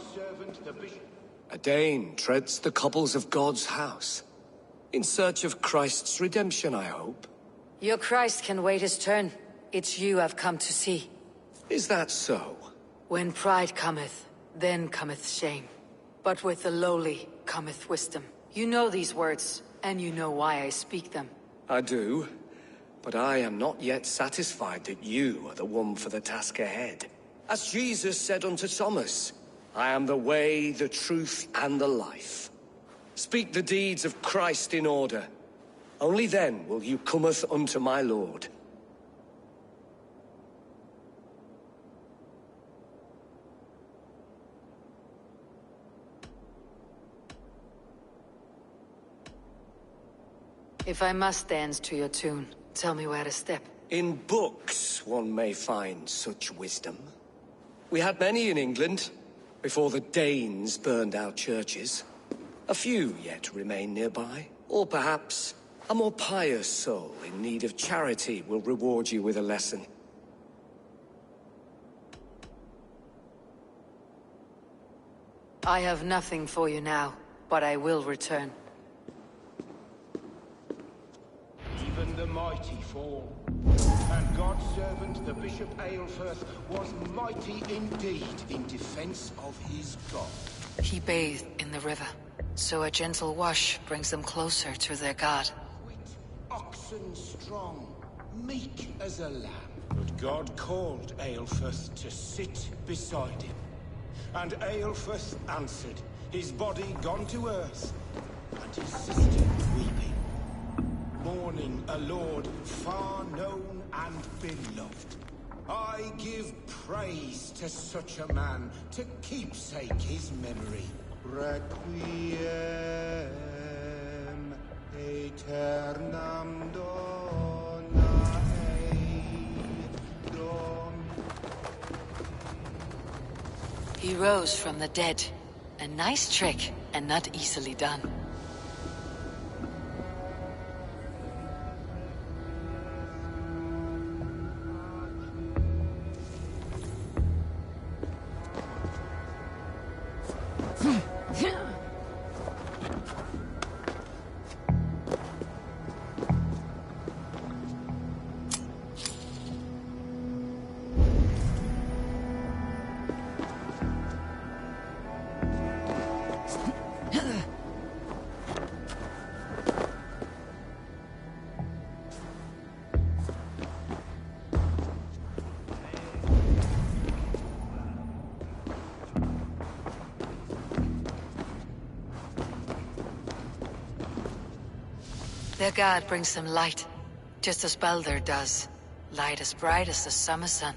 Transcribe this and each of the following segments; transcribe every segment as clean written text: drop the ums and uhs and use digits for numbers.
God's servant, the bishop... A Dane treads the cobbles of God's house. In search of Christ's redemption, I hope. Your Christ can wait his turn. It's you I've come to see. Is that so? When pride cometh, then cometh shame. But with the lowly cometh wisdom. You know these words, and you know why I speak them. I do, but I am not yet satisfied that you are the one for the task ahead. As Jesus said unto Thomas, I am the way, the truth, and the life. Speak the deeds of Christ in order. Only then will you cometh unto my Lord. If I must dance to your tune, tell me where to step. In books one may find such wisdom. We had many in England, before the Danes burned our churches. A few yet remain nearby. Or perhaps a more pious soul in need of charity will reward you with a lesson. I have nothing for you now, but I will return. Even the mighty fall. And God's servant, the Bishop Aelfirth, was mighty indeed in defense of his God. He bathed in the river, so a gentle wash brings them closer to their God. Oxen strong, meek as a lamb. But God called Aelfirth to sit beside him. And Aelfirth answered, his body gone to earth, and his sister weeping. Mourning a lord far known and beloved. I give praise to such a man, to keepsake his memory. Requiem aeternam dona eidom. He rose from the dead. A nice trick, and not easily done. Their god brings them light, just as Baldur does. Light as bright as the summer sun.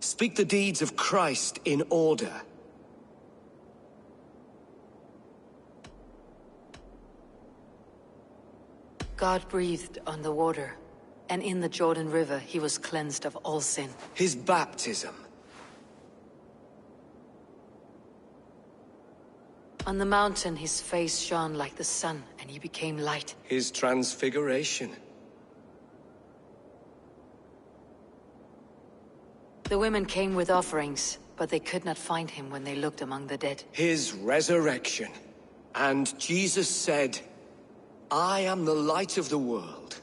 Speak the deeds of Christ in order. God breathed on the water, and in the Jordan River he was cleansed of all sin. His baptism. On the mountain his face shone like the sun, and he became light. His transfiguration. The women came with offerings, but they could not find him when they looked among the dead. His resurrection. And Jesus said, I am the light of the world.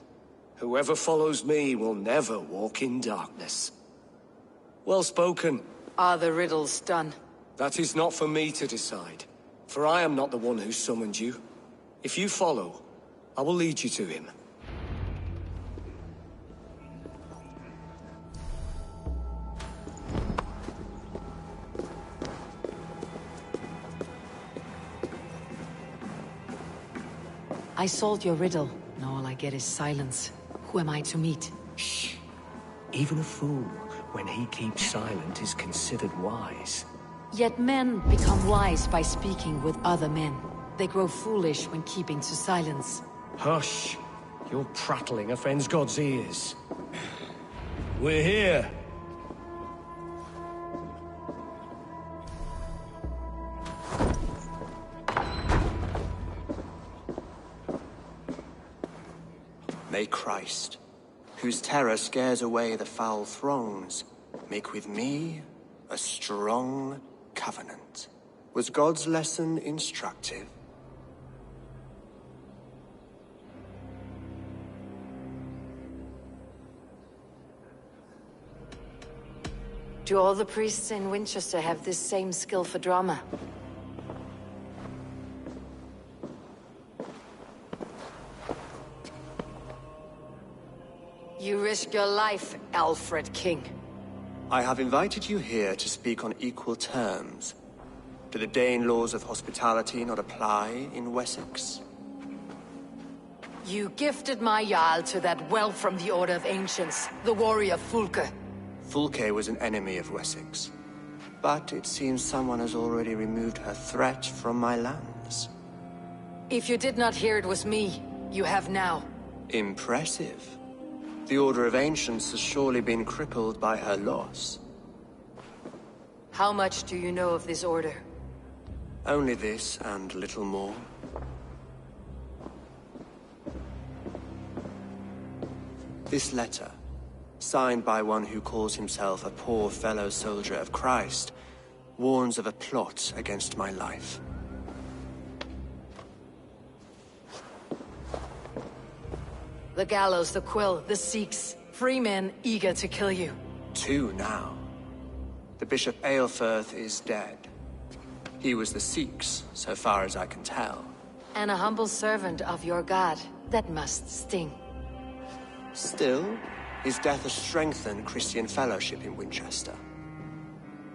Whoever follows me will never walk in darkness. Well spoken. Are the riddles done? That is not for me to decide, for I am not the one who summoned you. If you follow, I will lead you to him. I solved your riddle. Now all I get is silence. Who am I to meet? Shh. Even a fool, when he keeps silent, is considered wise. Yet men become wise by speaking with other men. They grow foolish when keeping to silence. Hush! Your prattling offends God's ears. We're here. May Christ, whose terror scares away the foul throngs, make with me a strong covenant. Was God's lesson instructive? Do all the priests in Winchester have this same skill for drama? You risk your life, Alfred King. I have invited you here to speak on equal terms. Do the Dane laws of hospitality not apply in Wessex? You gifted my Jarl to that well from the Order of Ancients, the warrior Fulke. Fulke was an enemy of Wessex. But it seems someone has already removed her threat from my lands. If you did not hear it was me, you have now. Impressive. The Order of Ancients has surely been crippled by her loss. How much do you know of this order? Only this and little more. This letter, signed by one who calls himself a poor fellow soldier of Christ, warns of a plot against my life. The gallows, the quill, the Sikhs. Free men eager to kill you. 2 now. The Bishop Aelfirth is dead. He was the Sikhs, so far as I can tell. And a humble servant of your god. That must sting. Still, his death has strengthened Christian fellowship in Winchester.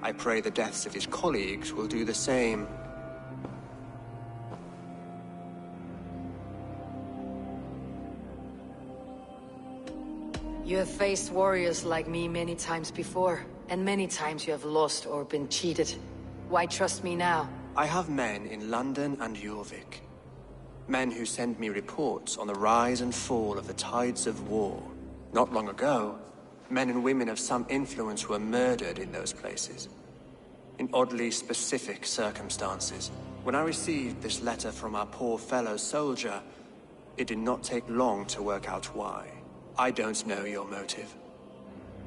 I pray the deaths of his colleagues will do the same. You have faced warriors like me many times before, and many times you have lost or been cheated. Why trust me now? I have men in London and Jorvik. Men who send me reports on the rise and fall of the tides of war. Not long ago, men and women of some influence were murdered in those places. In oddly specific circumstances. When I received this letter from our poor fellow soldier, it did not take long to work out why. I don't know your motive,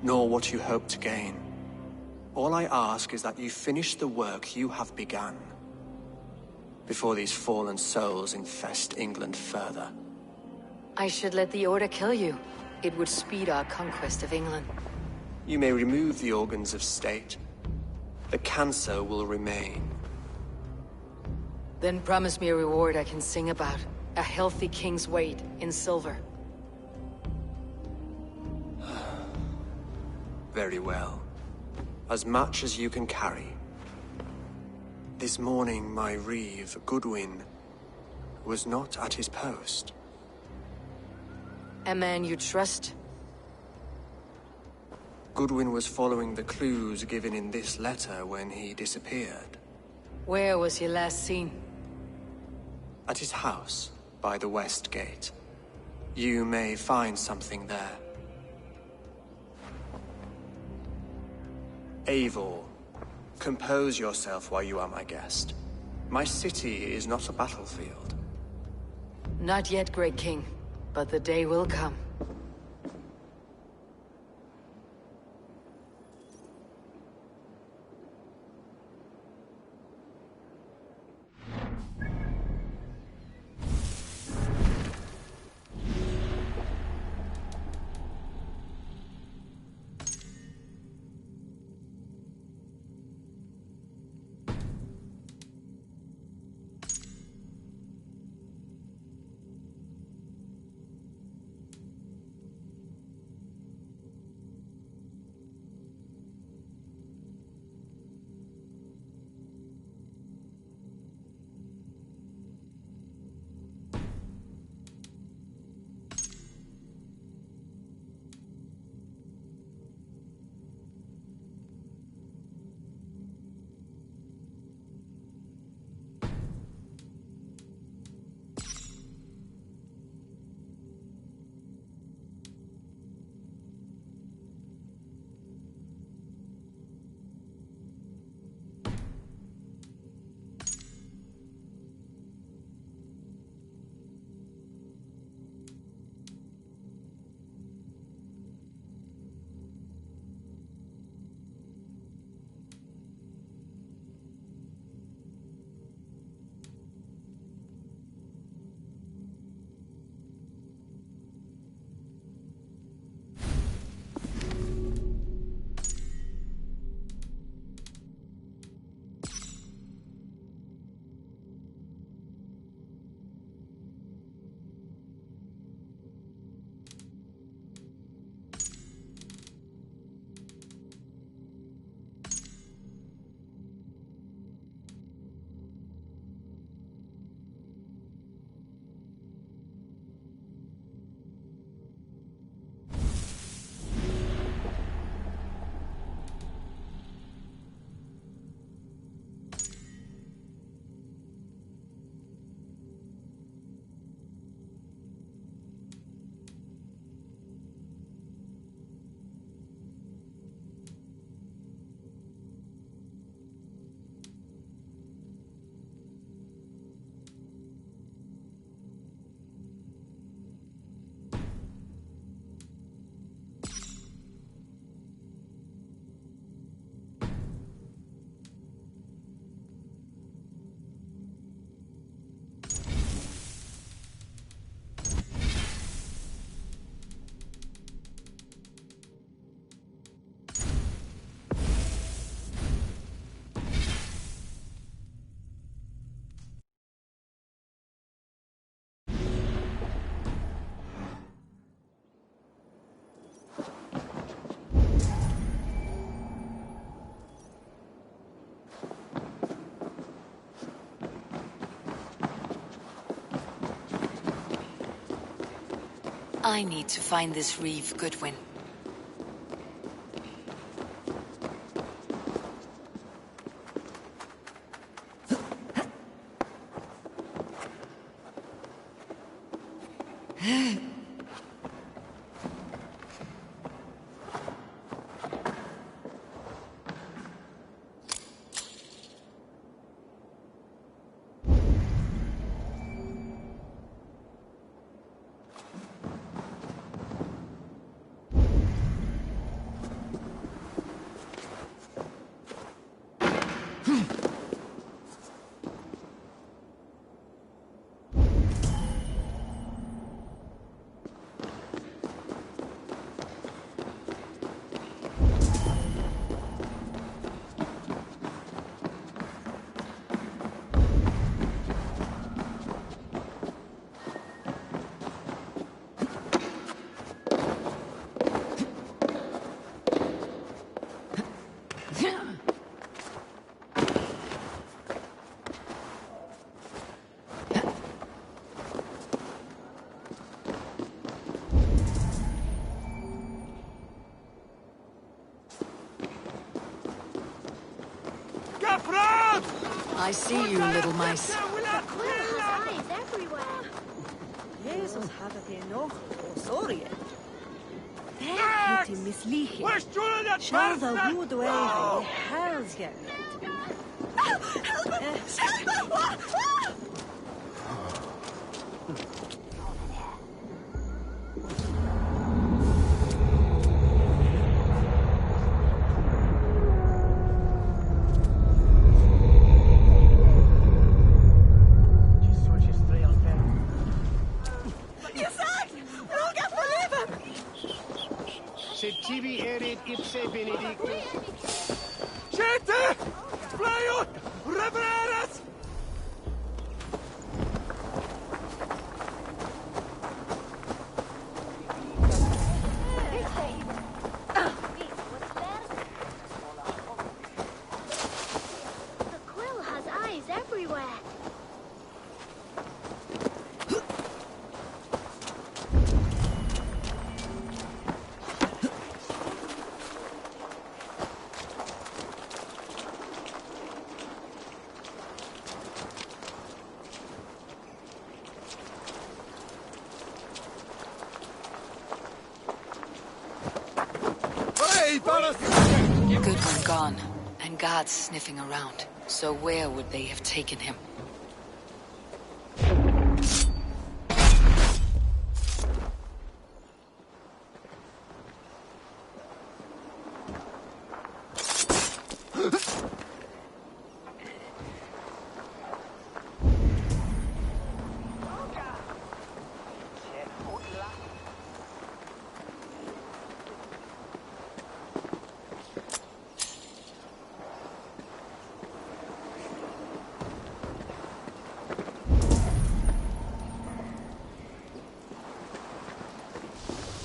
nor what you hope to gain. All I ask is that you finish the work you have begun, before these fallen souls infest England further. I should let the Order kill you. It would speed our conquest of England. You may remove the organs of state. The cancer will remain. Then promise me a reward I can sing about. A healthy king's weight in silver. Very well. As much as you can carry. This morning, my reeve, Goodwin, was not at his post. A man you trust? Goodwin was following the clues given in this letter when he disappeared. Where was he last seen? At his house, by the West Gate. You may find something there. Eivor, compose yourself while you are my guest. My city is not a battlefield. Not yet, Great King, but the day will come. I need to find this reeve, Goodwin. I see you, little mice. Eyes everywhere. Jesus hade det nog och sorgen. Det heter missligen. Själva god och även i helsgärnet. Tibi erit ipse benedictus. Siete! Flayut! Revereras! The quill has eyes everywhere. Goodwin gone, and guards sniffing around. So where would they have taken him?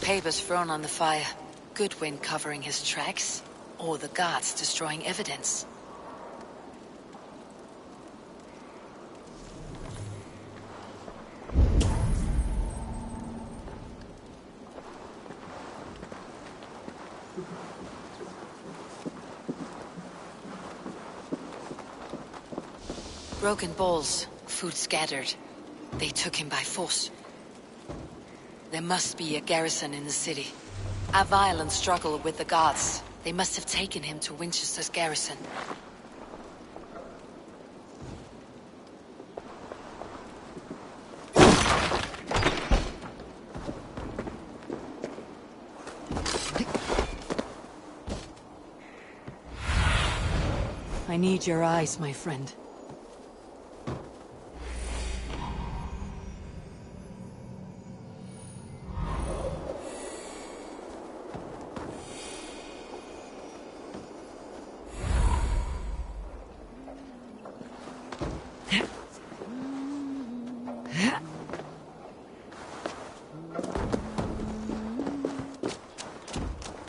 Papers thrown on the fire. Goodwin covering his tracks, or the guards destroying evidence. Broken bowls, food scattered. They took him by force. There must be a garrison in the city. A violent struggle with the guards. They must have taken him to Winchester's garrison. I need your eyes, my friend.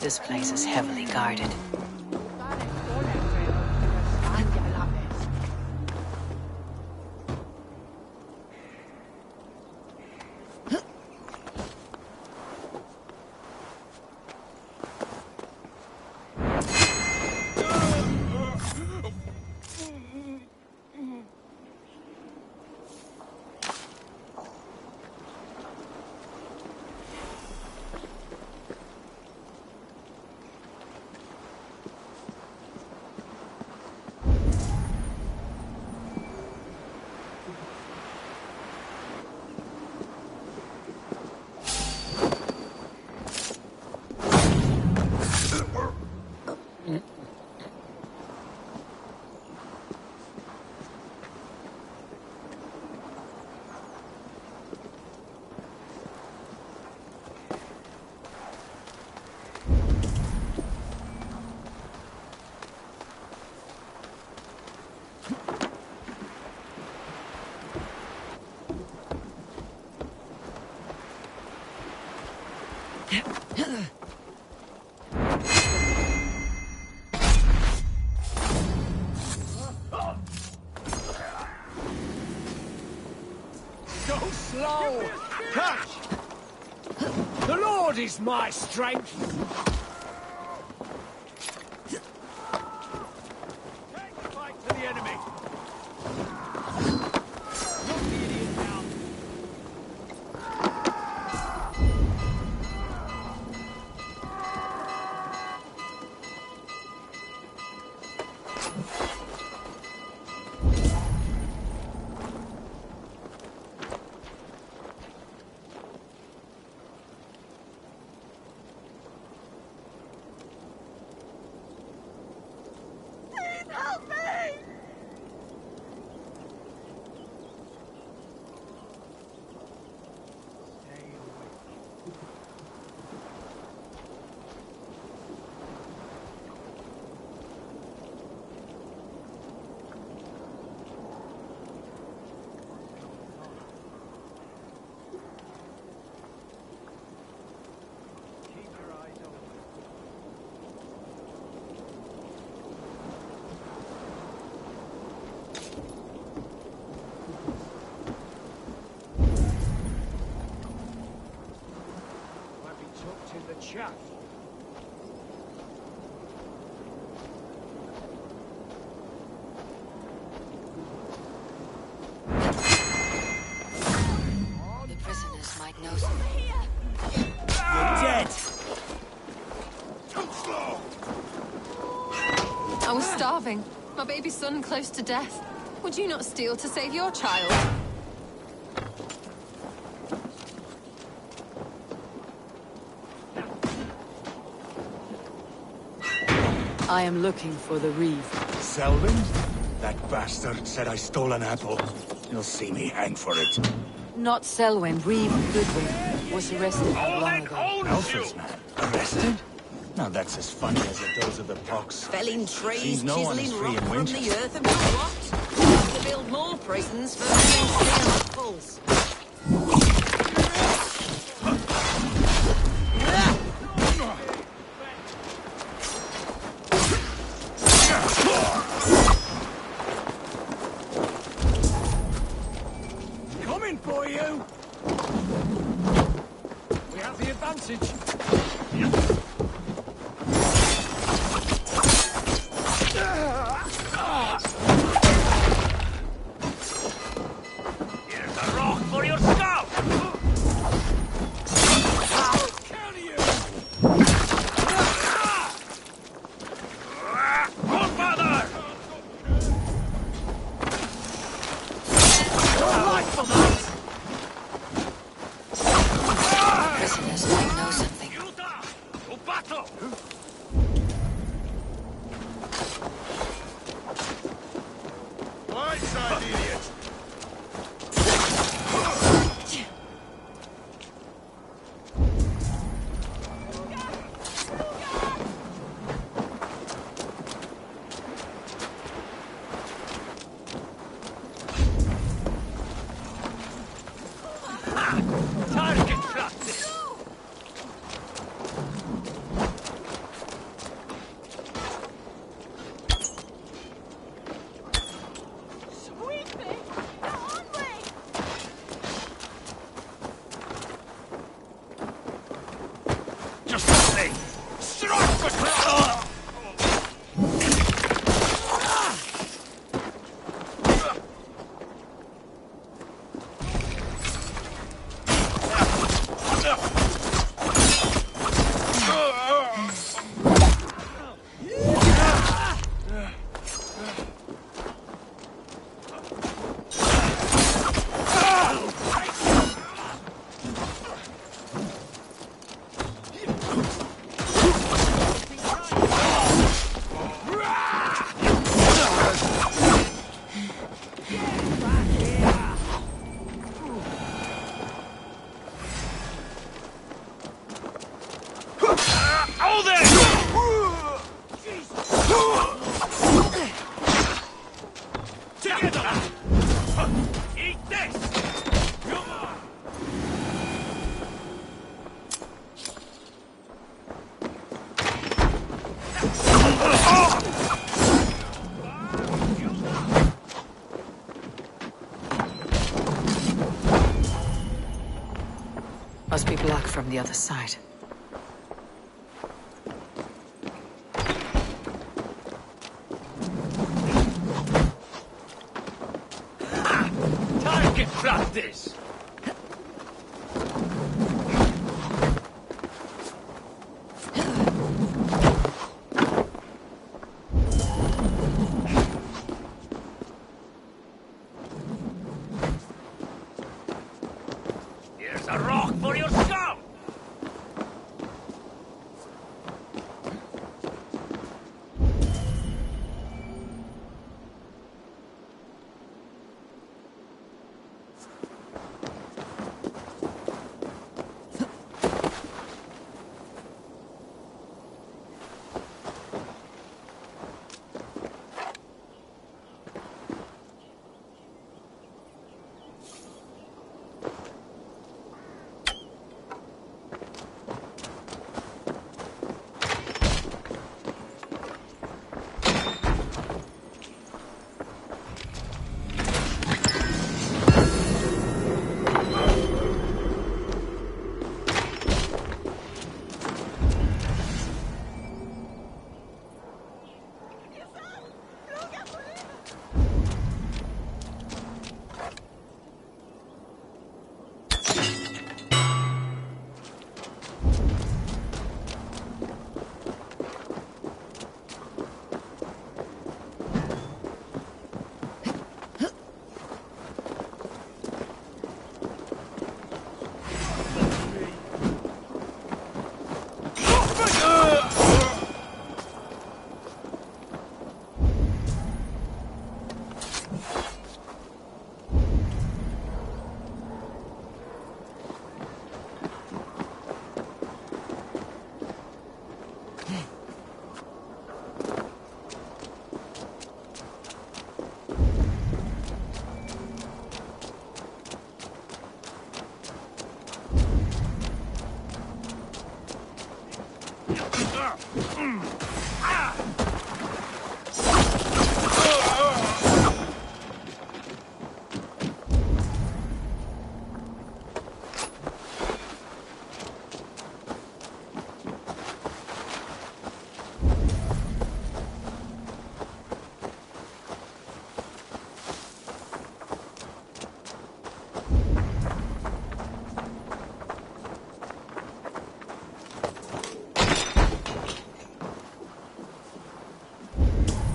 This place is heavily guarded. Go slow! Catch! The Lord is my strength! Take the fight to the enemy! Look the idiot now! Chaff. The prisoners might know something. You're dead! I was starving. My baby son close to death. Would you not steal to save your child? I am looking for the Reeve. Selwyn? That bastard said I stole an apple. You'll see me hang for it. Not Selwyn, Reeve Goodwin was arrested not long ago. Alpha's man? Arrested? Now that's as funny as a dose of the pox. Felling trees, Seems no one is chiseling free rock in from Winchester. the earth and what? To build more prisons for the apples. Coming for you! We have the advantage. Here's a rock for your skull! Counter you! Good father! Your life for that! Prisoners might know something. To battle! Right side, idiot! Target practice! Sweet Must be blocked from the other side. Target practice! Here's a rock for your skull!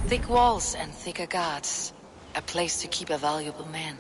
Thick walls and thicker guards. A place to keep a valuable man.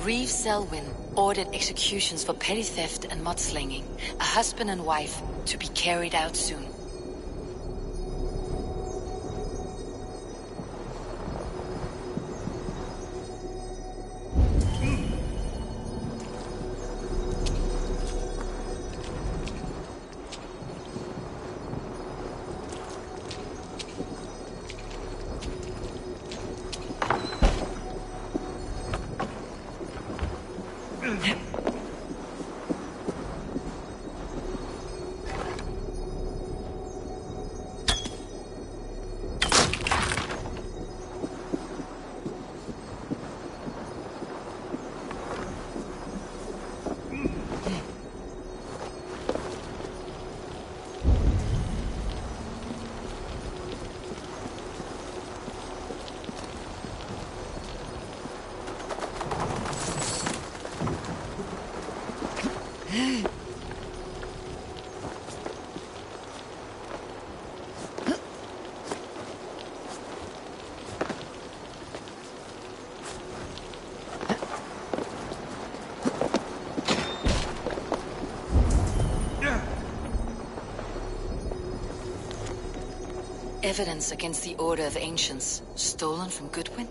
Reeve Selwyn ordered executions for petty theft and mudslinging, a husband and wife to be carried out soon. Evidence against the Order of Ancients, stolen from Goodwin?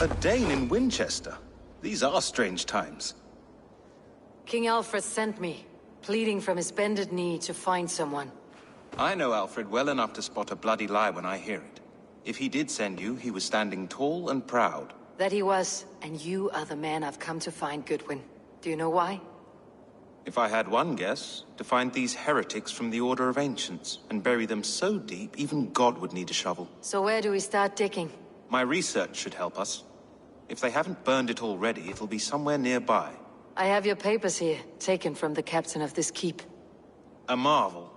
A Dane in Winchester. These are strange times. King Alfred sent me, pleading from his bended knee to find someone. I know Alfred well enough to spot a bloody lie when I hear it. If he did send you, he was standing tall and proud. That he was, and you are the man I've come to find, Goodwin. Do you know why? If I had one guess, to find these heretics from the Order of Ancients, and bury them so deep, even God would need a shovel. So where do we start digging? My research should help us. If they haven't burned it already, it'll be somewhere nearby. I have your papers here, taken from the captain of this keep. A marvel.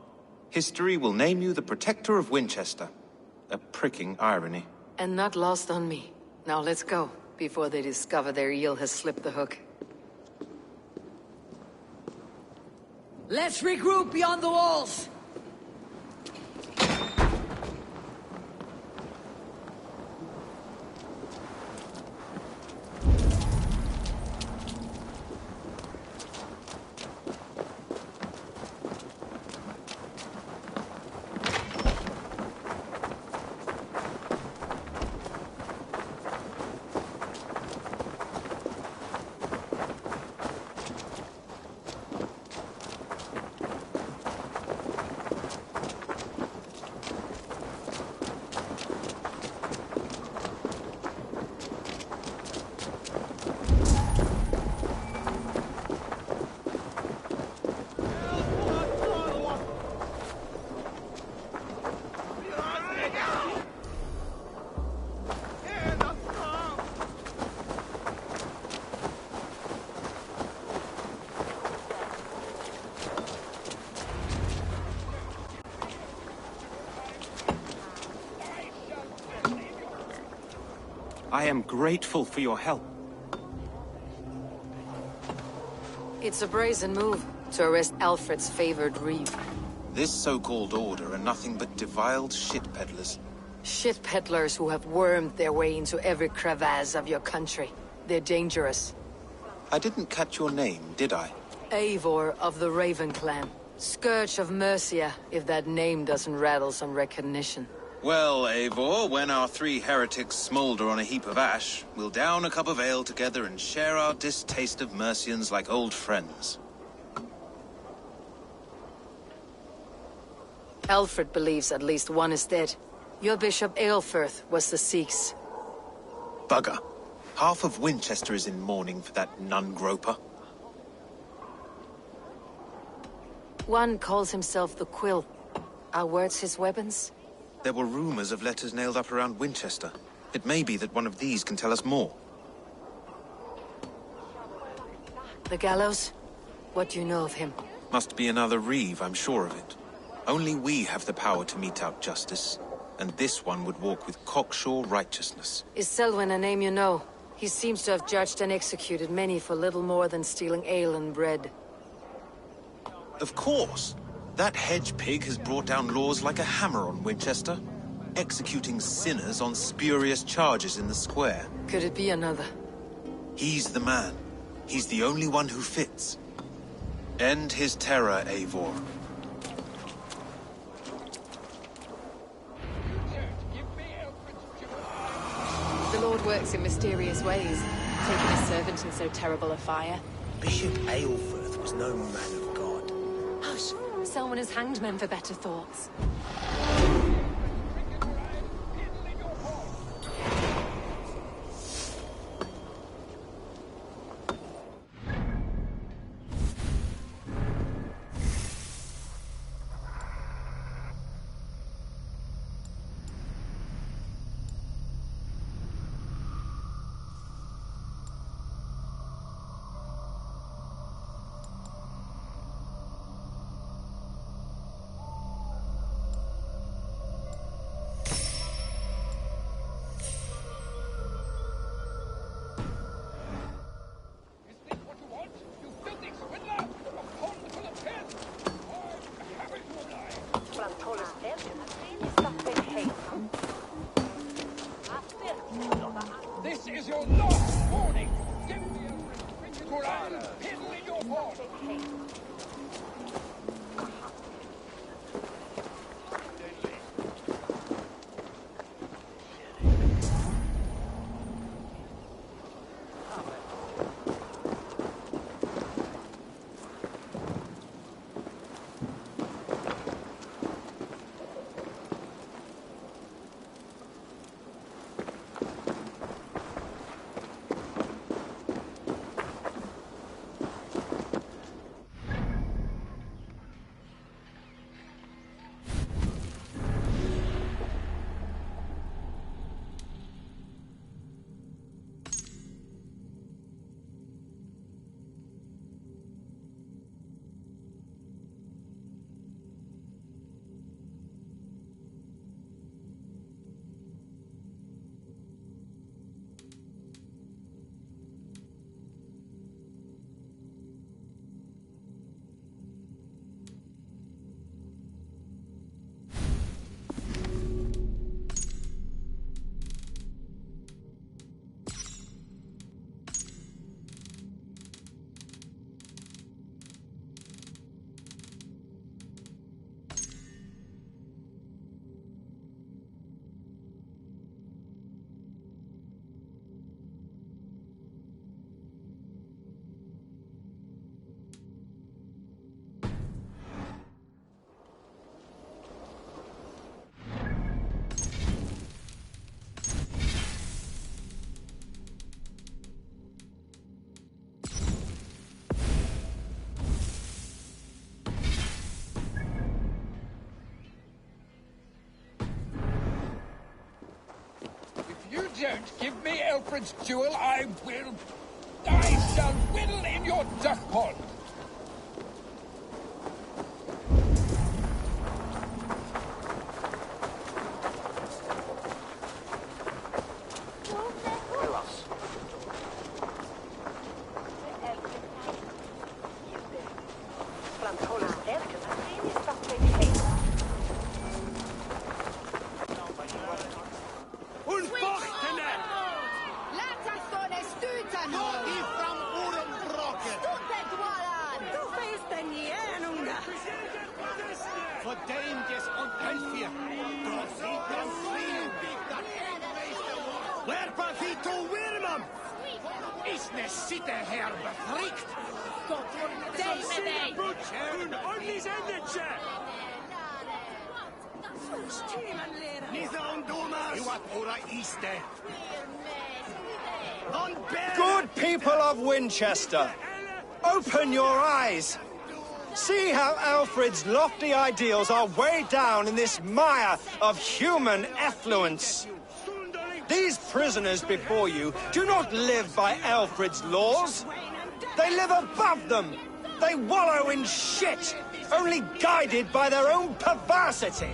History will name you the Protector of Winchester. A pricking irony. And not lost on me. Now let's go, before they discover their eel has slipped the hook. Let's regroup beyond the walls! I am grateful for your help. It's a brazen move to arrest Alfred's favored reeve. This so-called order are nothing but deviled shit peddlers. Shit peddlers who have wormed their way into every crevasse of your country. They're dangerous. I didn't catch your name, did I? Eivor of the Raven Clan. Scourge of Mercia, if that name doesn't rattle some recognition. Well, Eivor, when our three heretics smolder on a heap of ash, we'll down a cup of ale together and share our distaste of Mercians like old friends. Alfred believes at least one is dead. Your Bishop Aelfirth was the Sikhs. Bugger. Half of Winchester is in mourning for that nun-groper. One calls himself the Quill. Are words his weapons? There were rumors of letters nailed up around Winchester. It may be that one of these can tell us more. The gallows? What do you know of him? Must be another reeve, I'm sure of it. Only we have the power to mete out justice. And this one would walk with cocksure righteousness. Is Selwyn a name you know? He seems to have judged and executed many for little more than stealing ale and bread. Of course! That hedge pig has brought down laws like a hammer on Winchester, executing sinners on spurious charges in the square. Could it be another? He's the man. He's the only one who fits. End his terror, Eivor. The Lord works in mysterious ways, taking a servant in so terrible a fire. Bishop Aelfirth was no man of God. Hush! Selwyn has hanged men for better thoughts. don't give me Alfred's jewel, I shall whittle in your duck pond. Good people of Winchester, open your eyes. See how Alfred's lofty ideals are weighed down in this mire of human effluence. These prisoners before you do not live by Alfred's laws. They live above them. They wallow in shit, only guided by their own perversity.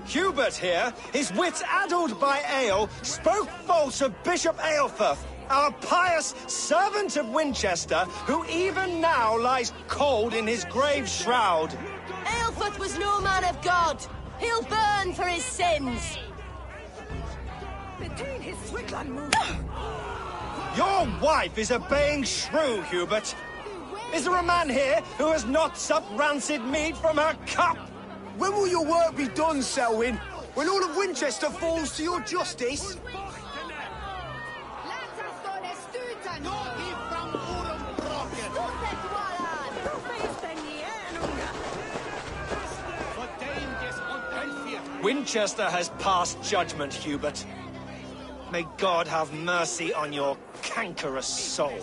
Hubert here, his wits addled by ale, spoke false of Bishop Aelfirth, our pious servant of Winchester, who even now lies cold in his grave shroud. Aelfirth was no man of God. He'll burn for his sins. Your wife is obeying shrew, Hubert. Is there a man here who has not supped rancid meat from her cup? When will your work be done, Selwyn? When all of Winchester falls to your justice? Winchester has passed judgment, Hubert. May God have mercy on your cankerous soul.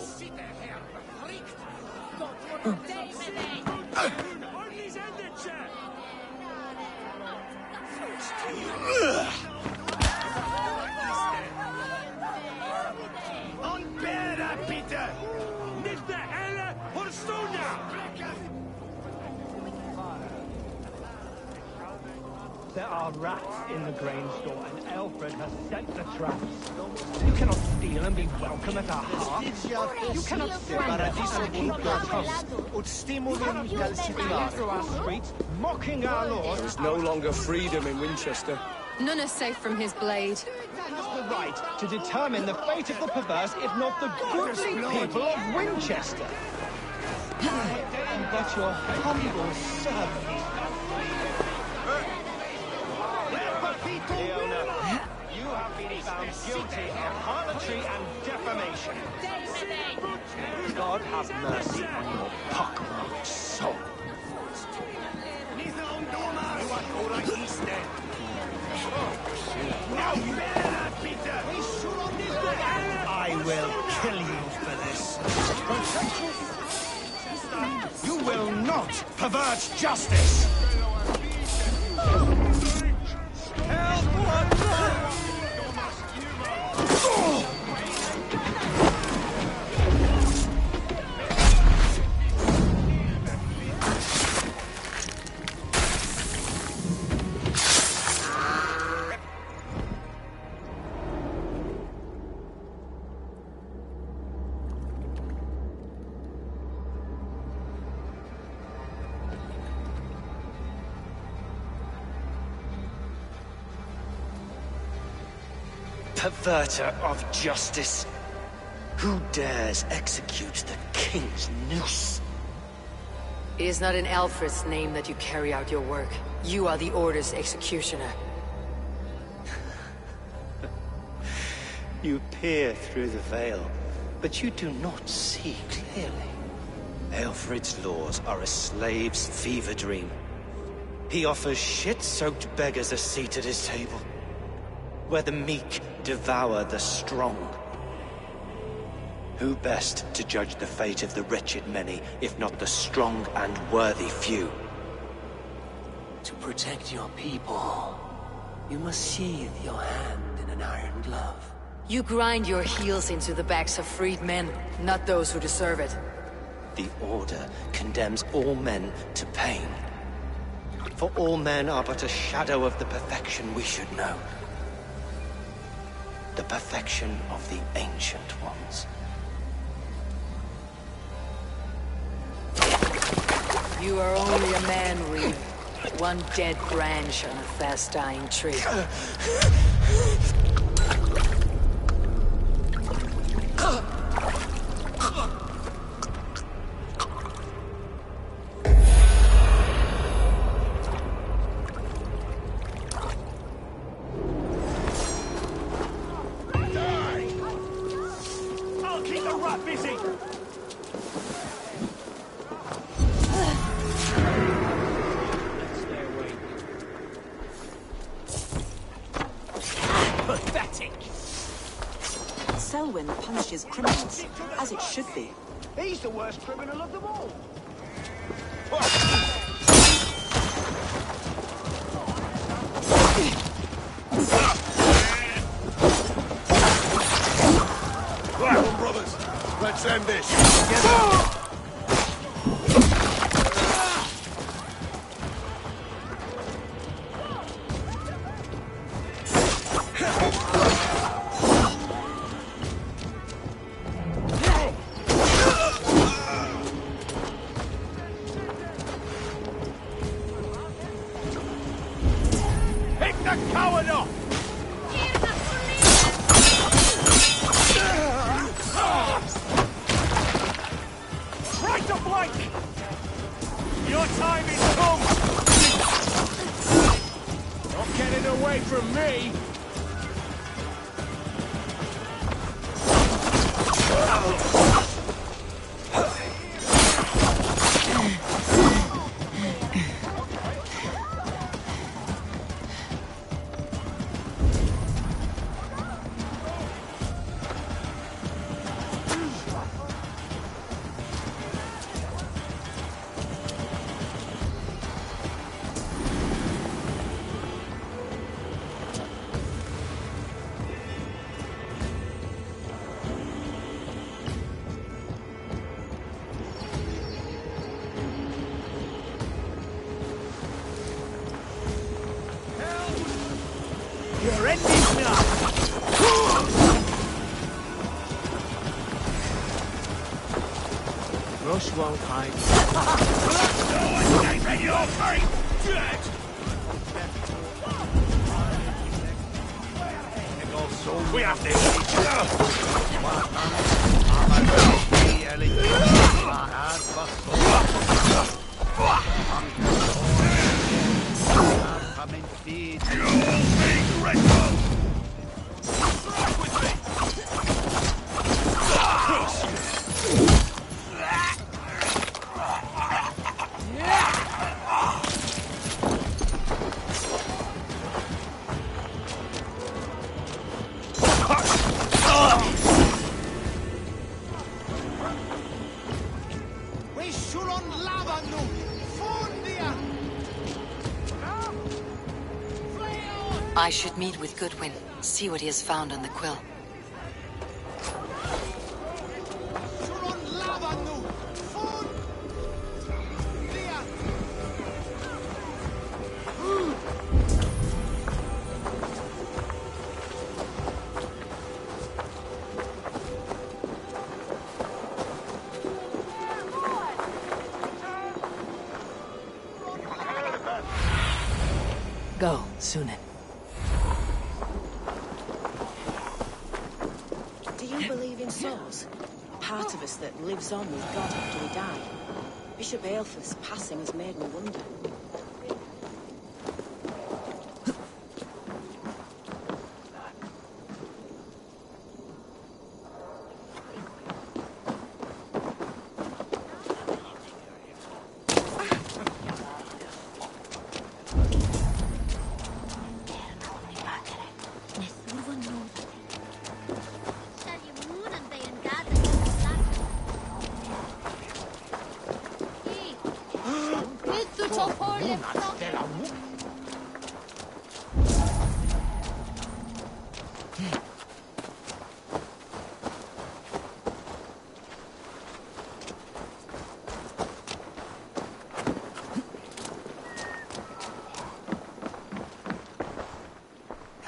There are rats in the grain store, and Alfred has set the traps. You cannot steal and be welcome at our hearth. You cannot slander and keep your tongue. Stealing through our streets, mocking our Lord. There is no longer freedom in Winchester. None are safe from his blade. He has the right to determine the fate of the perverse, if not the goodly people of Winchester. But your humble servant. Leona, you have been found guilty of harlotry and defamation. God have mercy on your pockmarked soul. I will kill you for this. You will not pervert justice. Perverter of justice. Who dares execute the king's noose? It is not in Alfred's name that you carry out your work. You are the Order's executioner. You peer through the veil, but you do not see clearly. Alfred's laws are a slave's fever dream. He offers shit-soaked beggars a seat at his table, where the meek devour the strong. Who best to judge the fate of the wretched many, if not the strong and worthy few? To protect your people, you must sheathe your hand in an iron glove. You grind your heels into the backs of freed men, not those who deserve it. The Order condemns all men to pain. For all men are but a shadow of the perfection we should know. The perfection of the Ancient Ones. You are only a man, Reeve. One dead branch on a fast-dying tree. I'll keep the rat busy! Pathetic! Selwyn punishes criminals, as it should be. He's the worst criminal of them all! Right on, brothers. Let's end this. Pick the coward off! Try to flank! Your time is come! Not getting away from me! You're ending now! Rush won't hide. Your fate! Dead! We have I should meet with Goodwin, see what he has found on the quill. Go, Sunan. Do you believe in souls? A part of us that lives on with God after we die? Bishop Aelfrith's passing has made me wonder.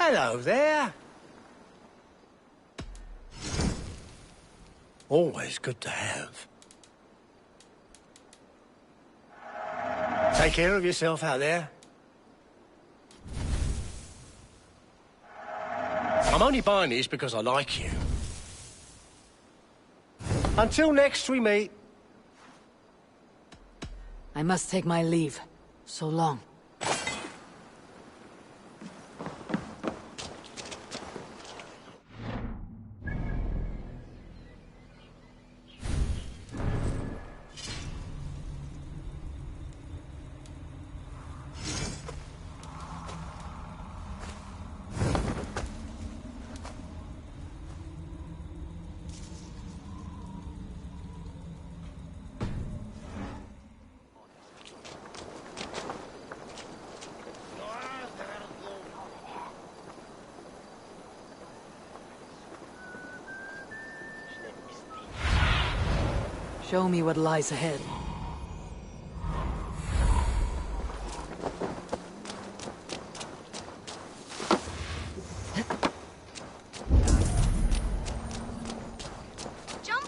Hello there. Always good to have. Take care of yourself out there. I'm only buying these because I like you. Until next we meet. I must take my leave. So long. Show me what lies ahead.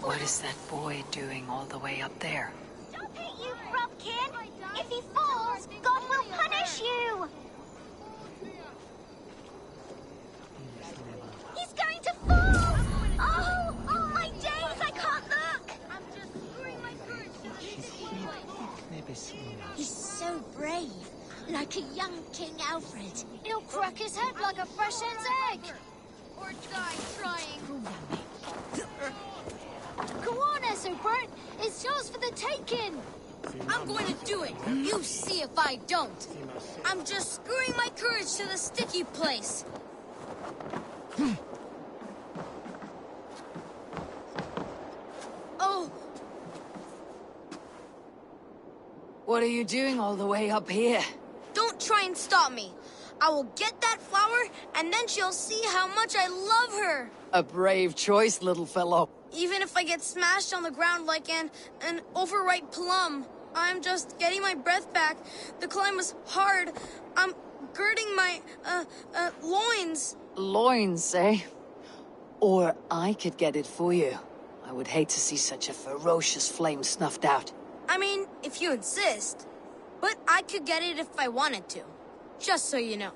What is that boy doing all the way up there? Stop it, you Frogkin! If he falls, God will punish you! He's going to fall! Oh! Oh, my days! I can't look! I'm just screwing my courage to the sticky place. He's so brave. Like a young King Alfred. He'll crack his head like a fresh hen's egg! Or die trying. Go on, Essobert! It's yours for the taking! I'm going to do it! You see if I don't! I'm just screwing my courage to the sticky place! Oh! What are you doing all the way up here? Don't try and stop me! I will get that flower, and then she'll see how much I love her! A brave choice, little fellow. Even if I get smashed on the ground like an overripe plum, I'm just getting my breath back. The climb was hard. I'm girding my, loins. Loins, eh? Or I could get it for you. I would hate to see such a ferocious flame snuffed out. I mean, if you insist. But I could get it if I wanted to. Just so you know.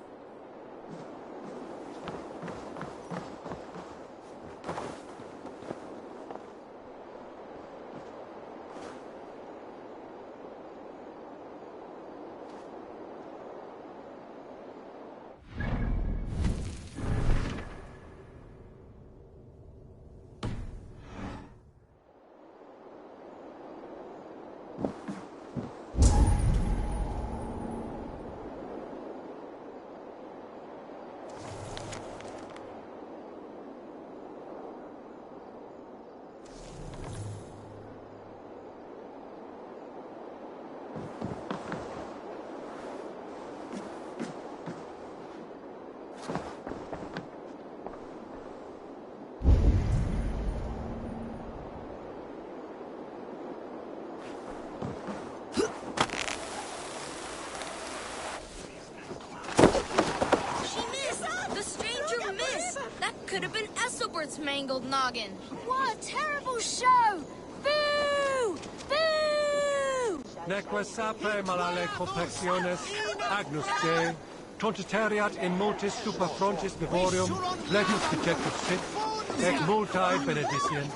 Could have been Esselbert's mangled noggin. What a terrible show! Boo! Boo! Neque sape malale compassiones, agnus Dei, tontiteriat in multis super frontis vivorium, legus dejectus sit, ec multae benedicient.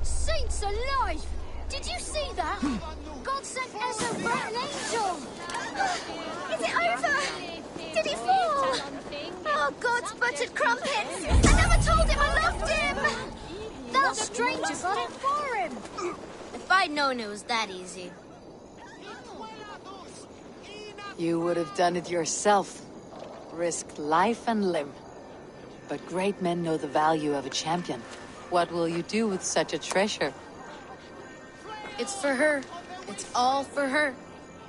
Saints alive! Did you see that? God sent Esselbert an angel! Is it over? Did he fall? Oh, God's buttered crumpets! I never told him I loved him! That stranger got it for him! If I'd known it was that easy. You would have done it yourself. Risked life and limb. But great men know the value of a champion. What will you do with such a treasure? It's for her. It's all for her.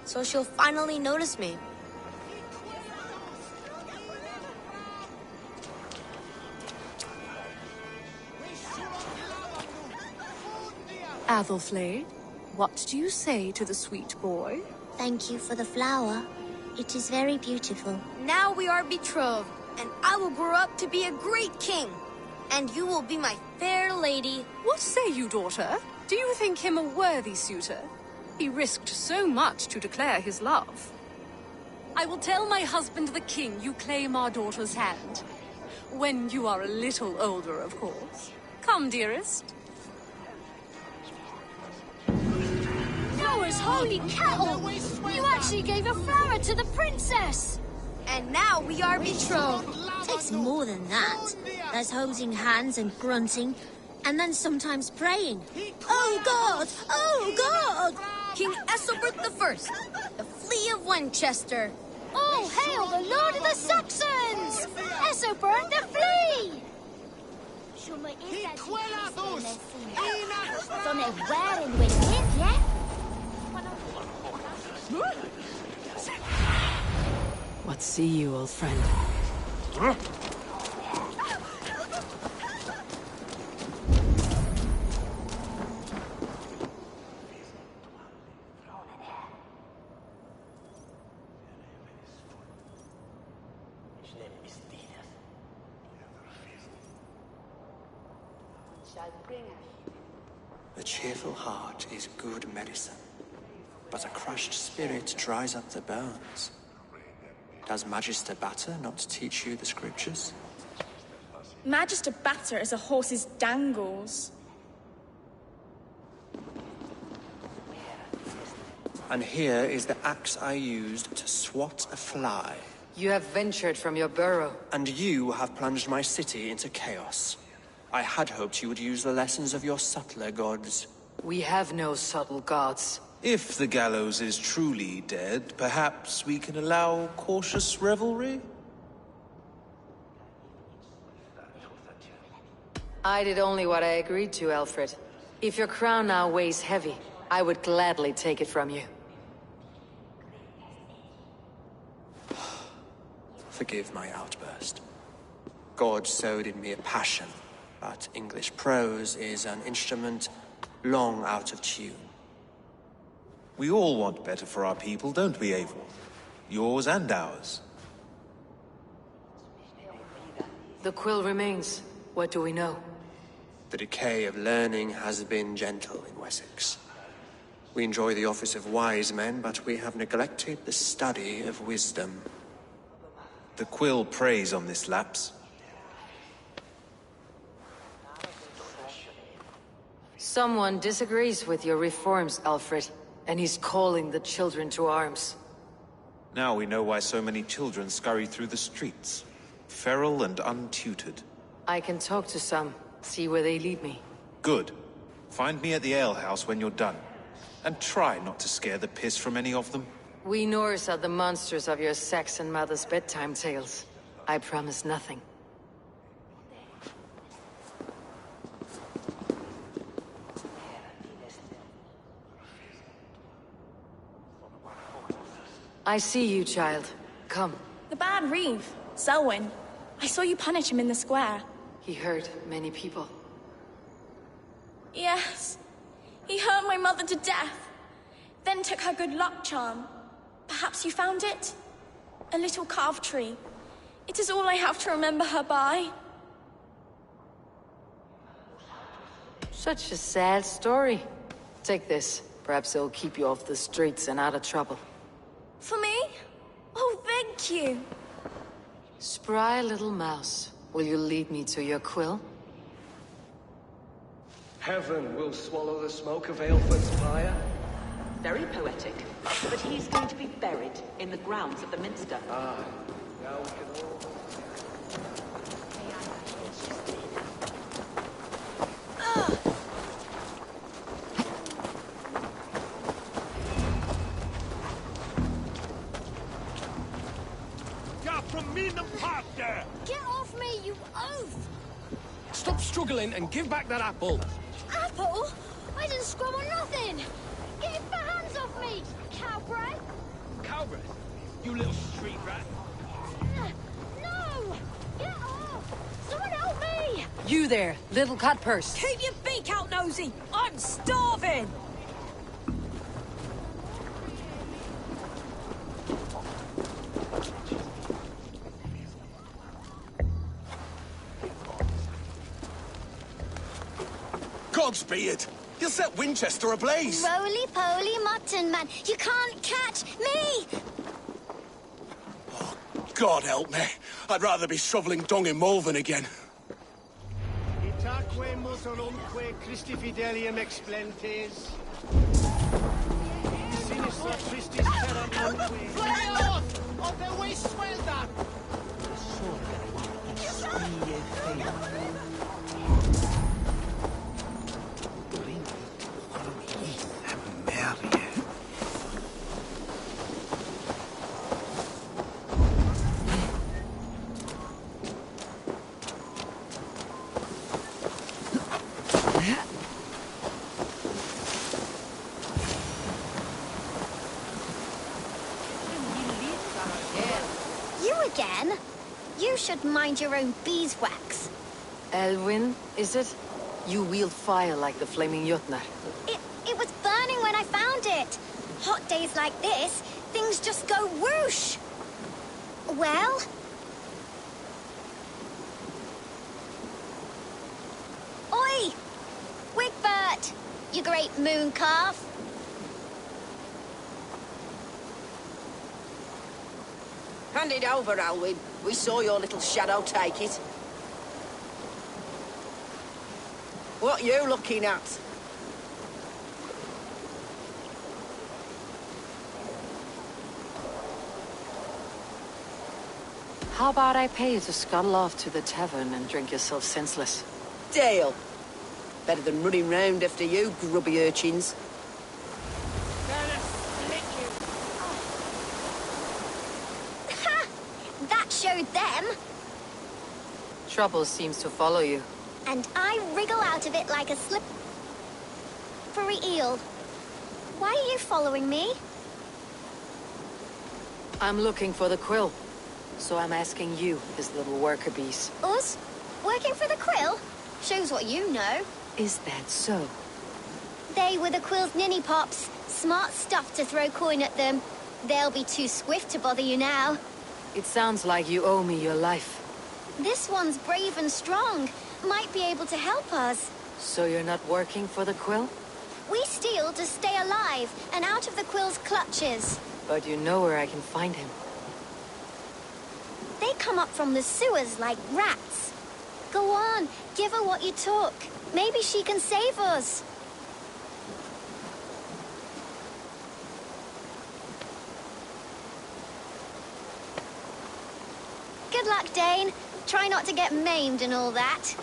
So she'll finally notice me. Athelflaed, What do you say to the sweet boy? Thank you for the flower. It is very beautiful. Now we are betrothed, and I will grow up to be a great king. And you will be my fair lady. What say you, daughter? Do you think him a worthy suitor? He risked so much to declare his love. I will tell my husband the king you claim our daughter's hand. When you are a little older, of course. Come, dearest. Noah's holy cattle! You actually gave a flower to the princess! And now we are betrothed. Takes more than that. There's holding hands and grunting, and then sometimes praying. Oh God! Oh God! King Ethelbert I, the Flea of Winchester. All hail the Lord of the Saxons! Ethelbert the Flea! What see you, old friend? A cheerful heart is good medicine, but a crushed spirit dries up the bones. Does Magister Batter not teach you the scriptures? Magister Batter is a horse's dangles. And here is the axe I used to swat a fly. You have ventured from your burrow. And you have plunged my city into chaos. I had hoped you would use the lessons of your subtler gods. We have no subtle gods. If the gallows is truly dead, perhaps we can allow cautious revelry? I did only what I agreed to, Alfred. If your crown now weighs heavy, I would gladly take it from you. Forgive my outburst. God sowed in me a passion, but English prose is an instrument long out of tune. We all want better for our people, don't we, Eivor? Yours and ours. The quill remains. What do we know? The decay of learning has been gentle in Wessex. We enjoy the office of wise men, but we have neglected the study of wisdom. The quill preys on this lapse. Someone disagrees with your reforms, Alfred, and he's calling the children to arms. Now we know why so many children scurry through the streets, feral and untutored. I can talk to some, see where they lead me. Good. Find me at the alehouse when you're done. And try not to scare the piss from any of them. We Norse are the monsters of your Saxon mother's bedtime tales. I promise nothing. I see you, child. Come. The bad Reeve, Selwyn. I saw you punish him in the square. He hurt many people. Yes. He hurt my mother to death. Then took her good luck charm. Perhaps you found it? A little carved tree. It is all I have to remember her by. Such a sad story. Take this. Perhaps it'll keep you off the streets and out of trouble. For me? Oh, thank you. Spry little mouse. Will you lead me to your quill? Heaven will swallow the smoke of Aelfred's fire. Very poetic. But he's going to be buried in the grounds of the Minster. Ah, now we can all... Get off me, you oaf! Stop struggling and give back that apple. Apple? I didn't scrum on nothing! Get your hands off me, cowbrat! Cowbrat? You little street rat. No! Get off! Someone help me! You there, little cut purse. Keep your beak out, nosy! I'm starving! beard. He'll set Winchester ablaze. Roly-poly mutton man, you can't catch me! Oh, God help me. I'd rather be shoveling dung in Malvern again. Itaque motorumque Christi fidelium explentes. Sinistra Christis terra nunque. Flareos! O te vis suelta! Again? You should mind your own beeswax. Elwyn, is it? You wield fire like the flaming Jotnar. It was burning when I found it. Hot days like this, things just go whoosh. Well? Oi! Wigbert! You great moon calf. Hand it over, Alwyn. We saw your little shadow take it. What you looking at? How about I pay you to scuttle off to the tavern and drink yourself senseless? Deal. Better than running round after you, grubby urchins. That showed them. Trouble seems to follow you. And I wriggle out of it like a slippery eel. Why are you following me? I'm looking for the quill. So I'm asking you, his little worker bees. Us? Working for the quill? Shows what you know. Is that so? They were the quill's ninny pops. Smart stuff to throw coin at them. They'll be too swift to bother you now. It sounds like you owe me your life. This one's brave and strong. Might be able to help us. So you're not working for the quill? We steal to stay alive and out of the quill's clutches. But you know where I can find him. They come up from the sewers like rats. Go on, give her what you took. Maybe she can save us. Good luck, Dane. Try not to get maimed and all that.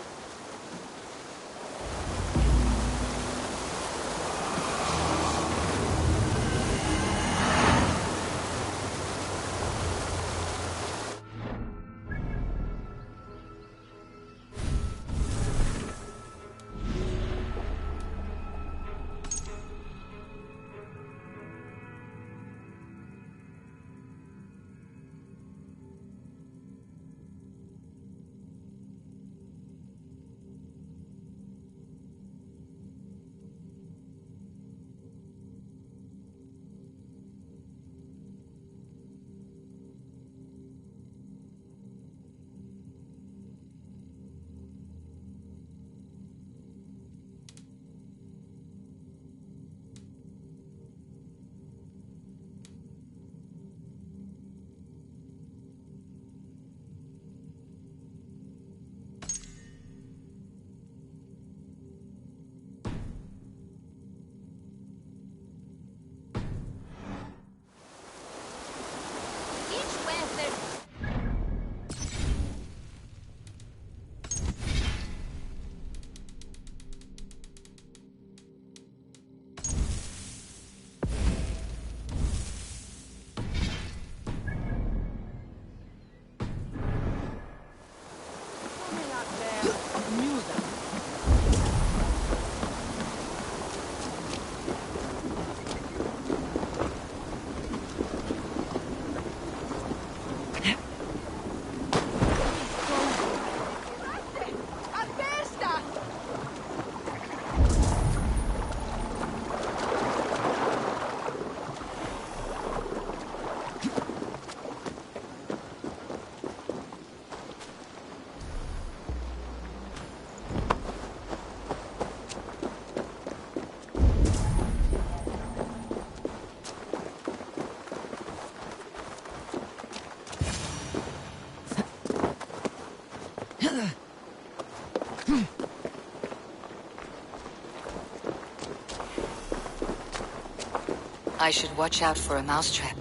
I should watch out for a mousetrap.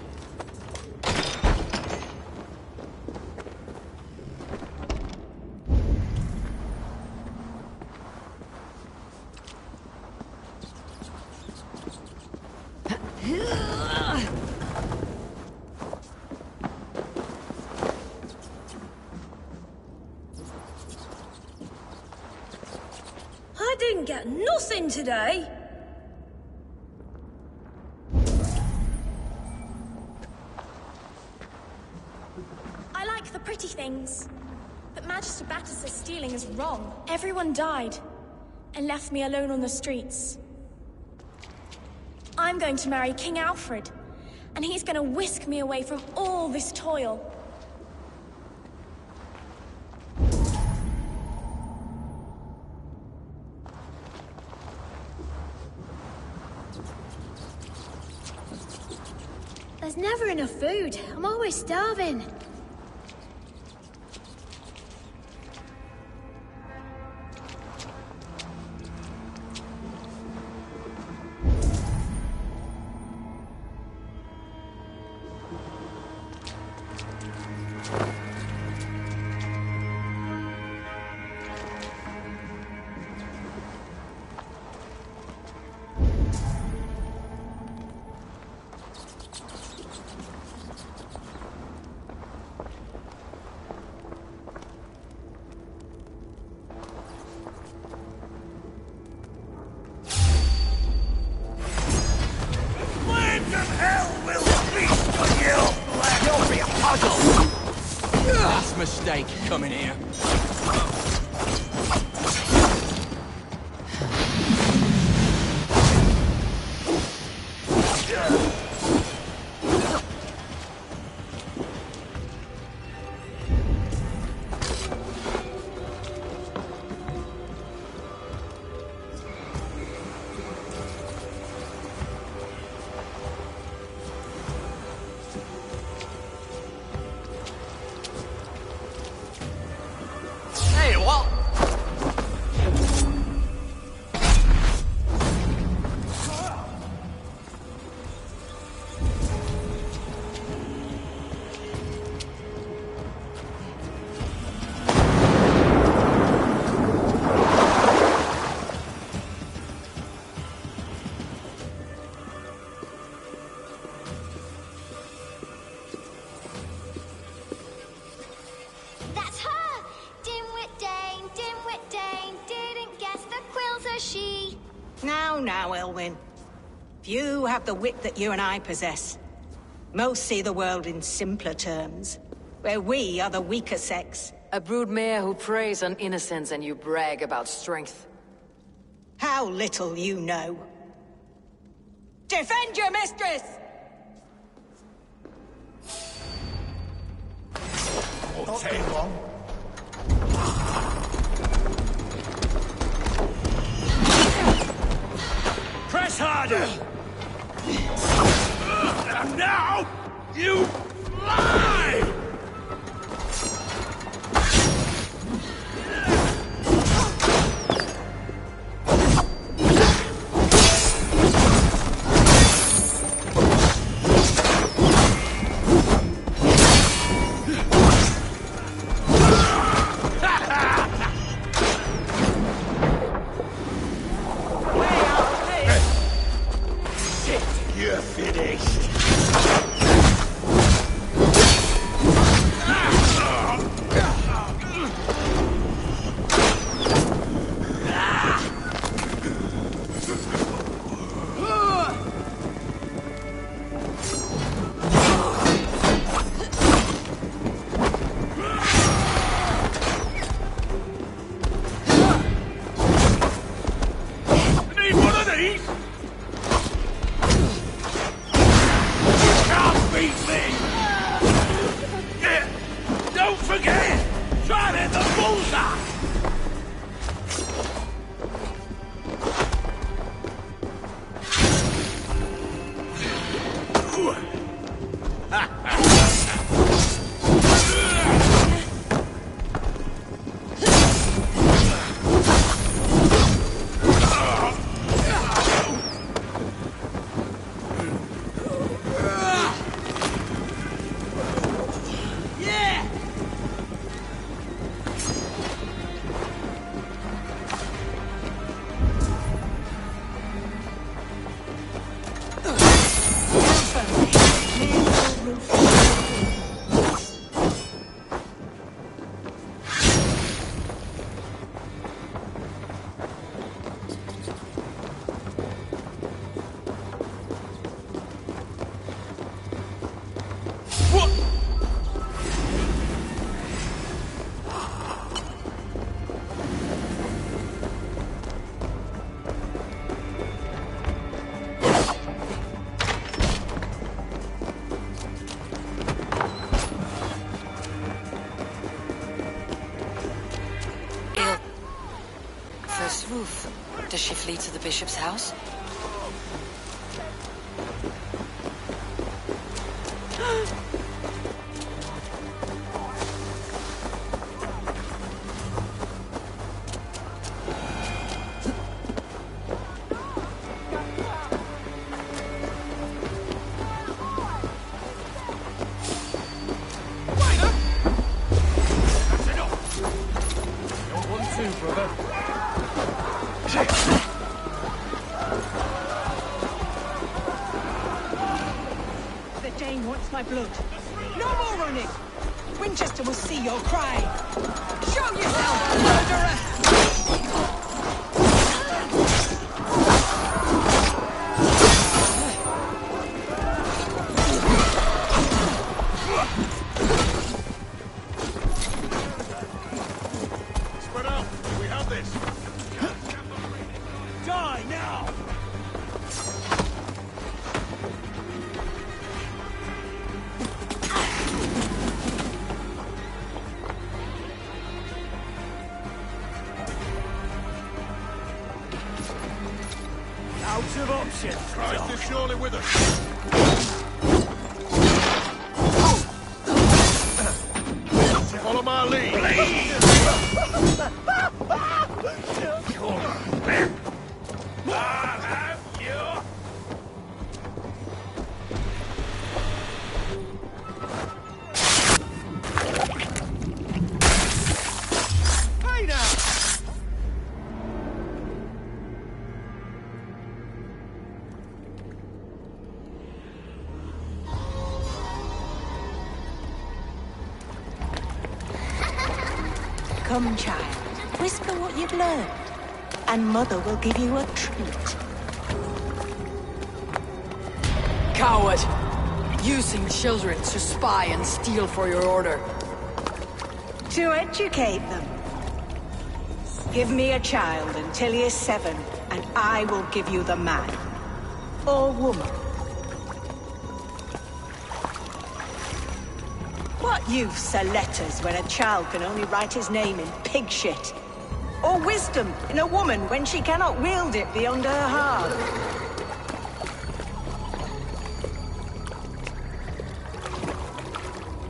I didn't get nothing today. I like the pretty things. But Magister Battus's stealing is wrong. Everyone died and left me alone on the streets. I'm going to marry King Alfred, and he's going to whisk me away from all this toil. There's never enough food. I'm always starving. That's a mistake, coming here. Now, Elwyn. Few have the wit that you and I possess. Most see the world in simpler terms, where we are the weaker sex. A broodmare who preys on innocence and you brag about strength. How little you know. Defend your mistress! Won't take long. Press harder! And now, you fly! Does she flee to the bishop's house? My blood. No more running. Winchester will see your cry. Show yourself, murderer! Spread out. We have this. Die now. Out of options. Christ is surely with us. Follow my lead. I'll have you. Hey now. Come, child. Whisper what you've learned, and Mother will give you a treat. Coward! Using children to spy and steal for your order. To educate them. Give me a child until he is 7, and I will give you the man. Or woman. What use are letters when a child can only write his name in pig shit? Or wisdom in a woman when she cannot wield it beyond her heart?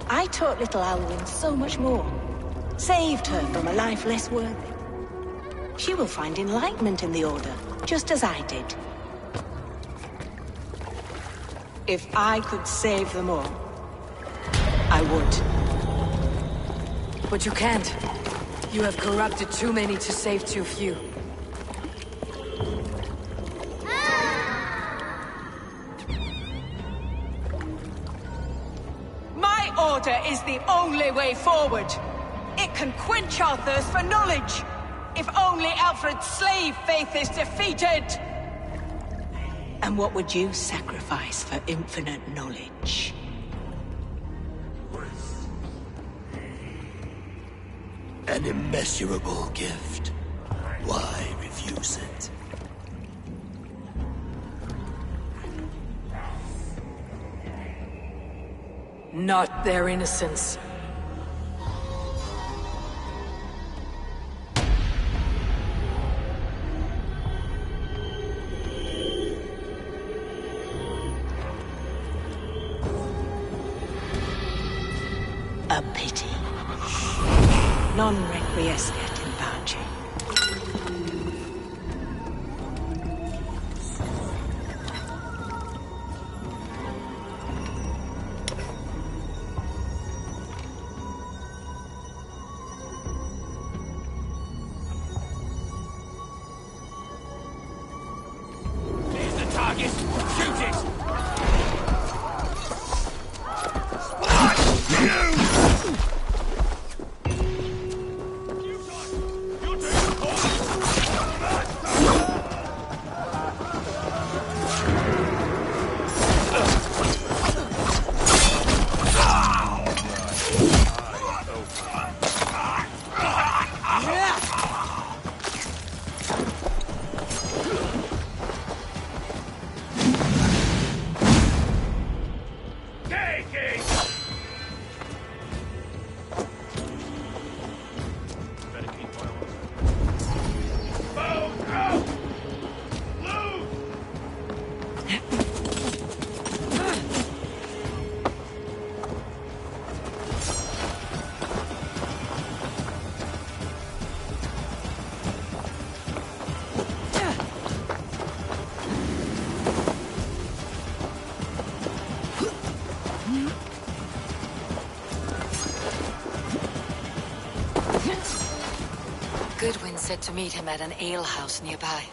I taught little Alwyn so much more. Saved her from a life less worthy. She will find enlightenment in the Order, just as I did. If I could save them all, I would. But you can't. You have corrupted too many to save too few. My order is the only way forward. It can quench our thirst for knowledge. If only Alfred's slave faith is defeated. And what would you sacrifice for infinite knowledge? An immeasurable gift. Why refuse it? Not their innocence. A pity. Non requiescat in pace. Here's the target. Shoot it. Goodwin said to meet him at an alehouse nearby.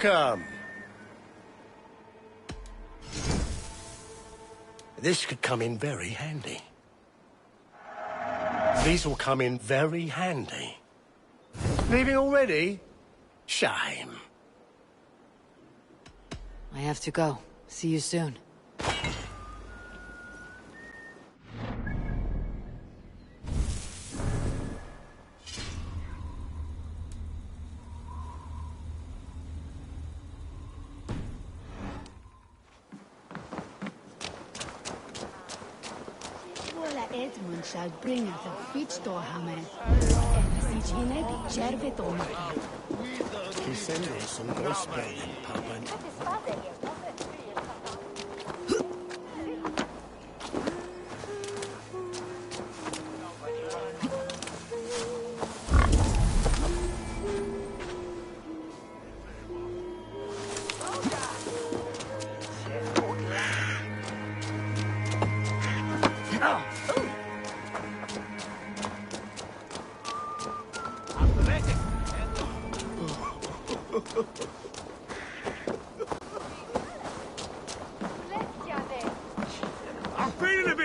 Welcome. This could come in very handy. These will come in very handy. Leaving already? Shame. I have to go. See you soon. Edmund shall bring us a fitch to Hammer.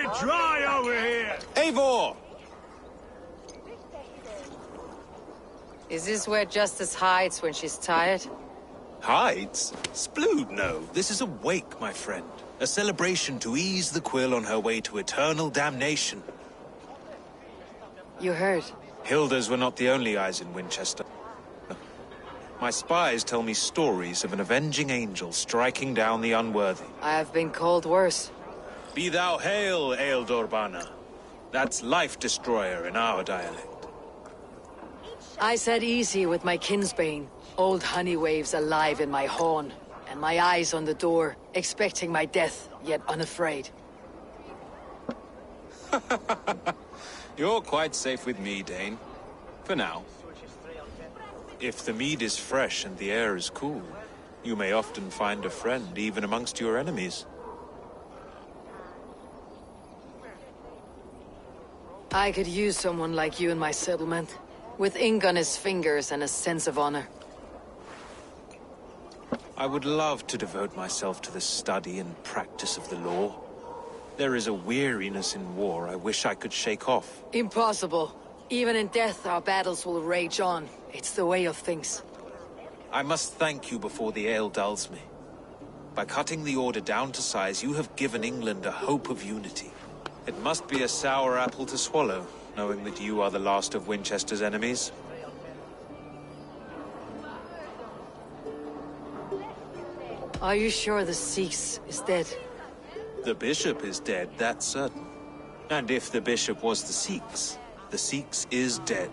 it dry over here! Eivor! Is this where Justice hides when she's tired? Hides? Splood, no. This is a wake, my friend. A celebration to ease the quill on her way to eternal damnation. You heard. Hilda's were not the only eyes in Winchester. My spies tell me stories of an avenging angel striking down the unworthy. I have been called worse. Be thou hail, Ealdorbanna. That's Life Destroyer in our dialect. I said easy with my kinsbane. Old honeywaves alive in my horn, and my eyes on the door, expecting my death, yet unafraid. You're quite safe with me, Dane. For now. If the mead is fresh and the air is cool, you may often find a friend even amongst your enemies. I could use someone like you in my settlement, with ink on his fingers and a sense of honor. I would love to devote myself to the study and practice of the law. There is a weariness in war I wish I could shake off. Impossible. Even in death, our battles will rage on. It's the way of things. I must thank you before the ale dulls me. By cutting the order down to size, you have given England a hope of unity. It must be a sour apple to swallow, knowing that you are the last of Winchester's enemies. Are you sure the Sikhs is dead? The bishop is dead, that's certain. And if the bishop was the Sikhs is dead.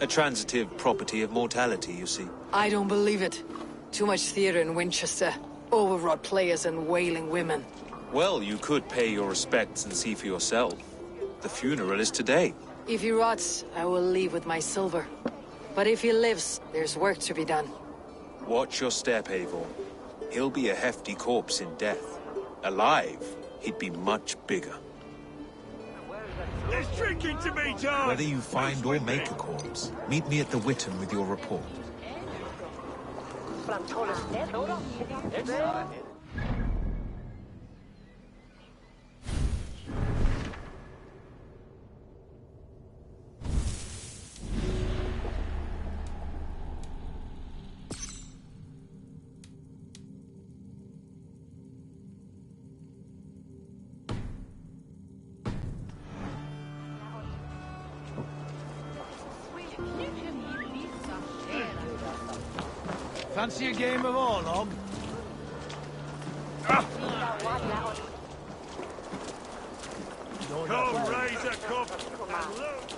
A transitive property of mortality, you see. I don't believe it. Too much theater in Winchester. Overwrought players and wailing women. Well, you could pay your respects and see for yourself. The funeral is today. If he rots, I will leave with my silver. But if he lives, there's work to be done. Watch your step, Eivor. He'll be a hefty corpse in death. Alive, he'd be much bigger. There's drinking to be done! Whether you find or make a corpse, meet me at the Witten with your report. Fancy a game of Orlog? Come, raise a cup and look!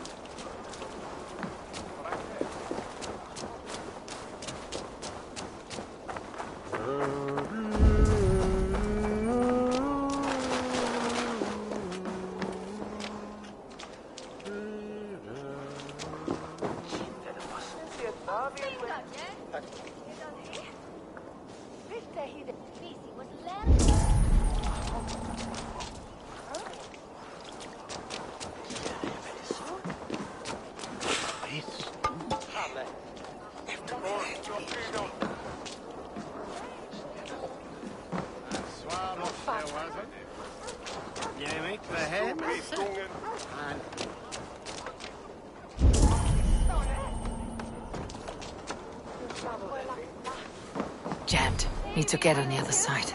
Jammed. Need to get on the other side.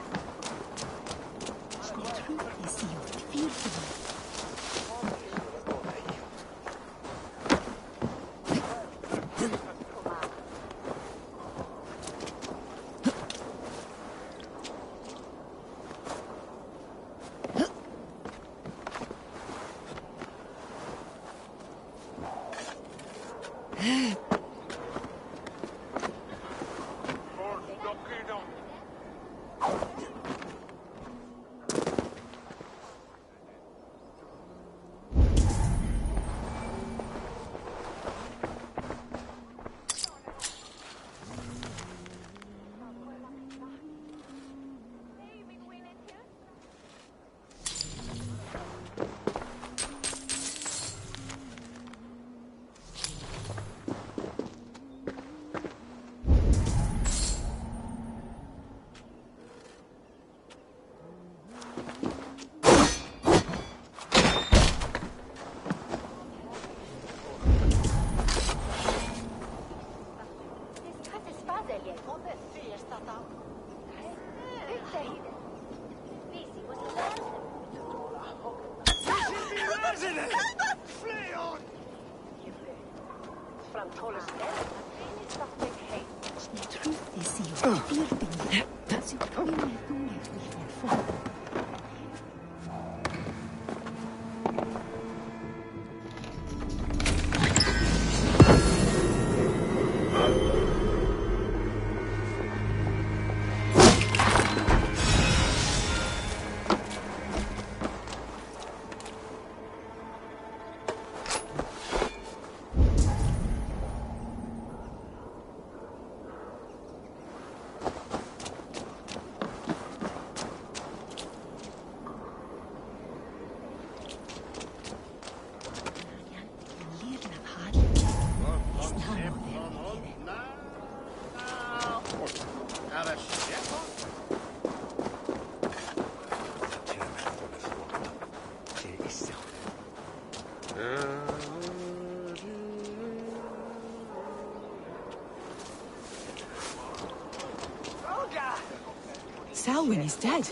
Selwyn is dead.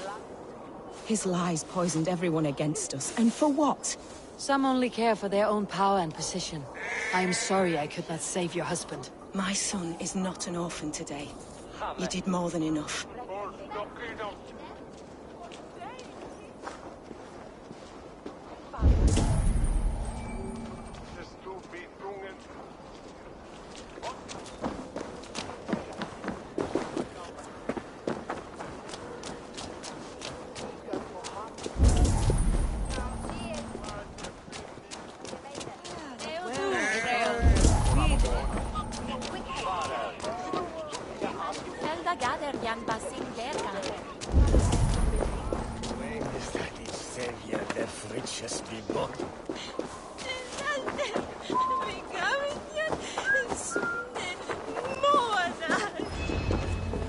His lies poisoned everyone against us, and for what? Some only care for their own power and position. I am sorry I could not save your husband. My son is not an orphan today. You did more than enough.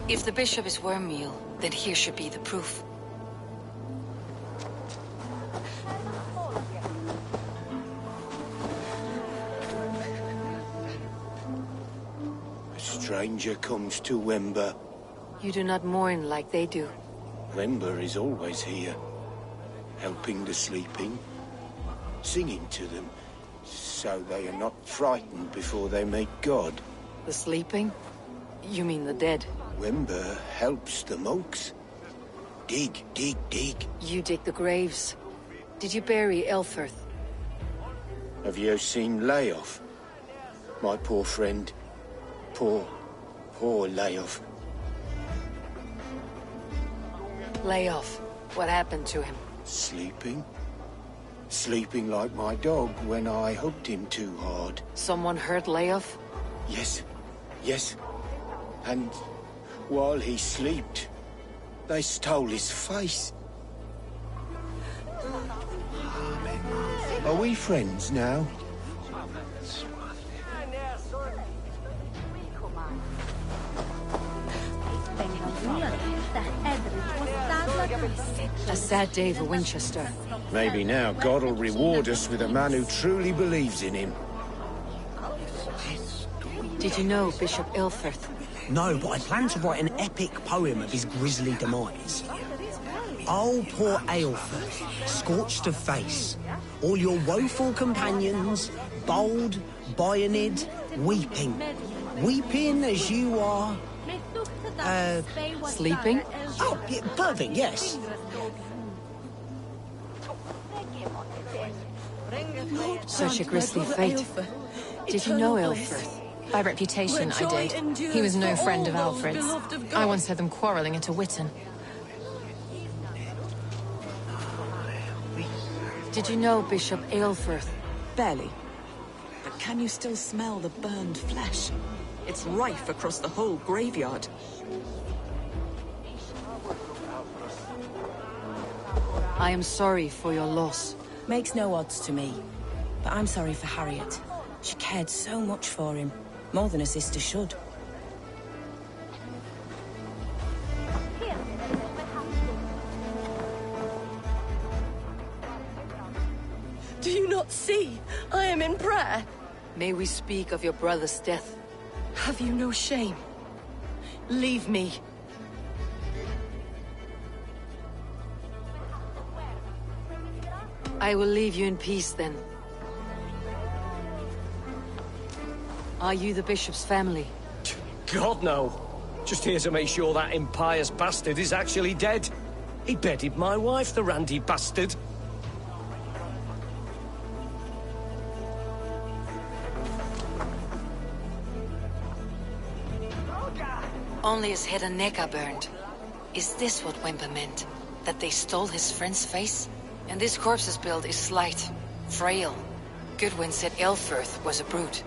If the bishop is wormmeal, then here should be the proof. A stranger comes to Wember. You do not mourn like they do. Wember is always here, helping the sleeping, singing to them, so they are not frightened before they meet God. The sleeping? You mean the dead? Wember helps the monks. Dig, dig, dig. You dig the graves. Did you bury Elfirth? Have you seen Layoff? My poor friend. Poor Layoff. Layoff. What happened to him? Sleeping. Sleeping like my dog when I hugged him too hard. Someone hurt Layoff? Yes. Yes. And while he slept, they stole his face. Are we friends now? A sad day for Winchester. Maybe now God will reward us with a man who truly believes in him. Did you know Bishop Elfirth? No, but I plan to write an epic poem of his grisly demise. Oh, poor Aelfirth, scorched of face. All your woeful companions, bold, Bionid, weeping. Weeping as you are... Sleeping? Oh, yeah, perfect, yes. Such a grisly fate. Did you know Elfirth? By reputation, I did. He was no friend of Alfred's. I once heard them quarrelling at a Witten. Did you know Bishop Aelfirth? Barely. But can you still smell the burned flesh? It's rife across the whole graveyard. I am sorry for your loss. Makes no odds to me. But I'm sorry for Harriet. She cared so much for him. More than a sister should. Do you not see? I am in prayer. May we speak of your brother's death? Have you no shame? Leave me. I will leave you in peace then. Are you the bishop's family? God, no. Just here to make sure that impious bastard is actually dead. He bedded my wife, the randy bastard. Only his head and neck are burned. Is this what Wimper meant? That they stole his friend's face? And this corpse's build is slight, frail. Goodwin said Elfirth was a brute.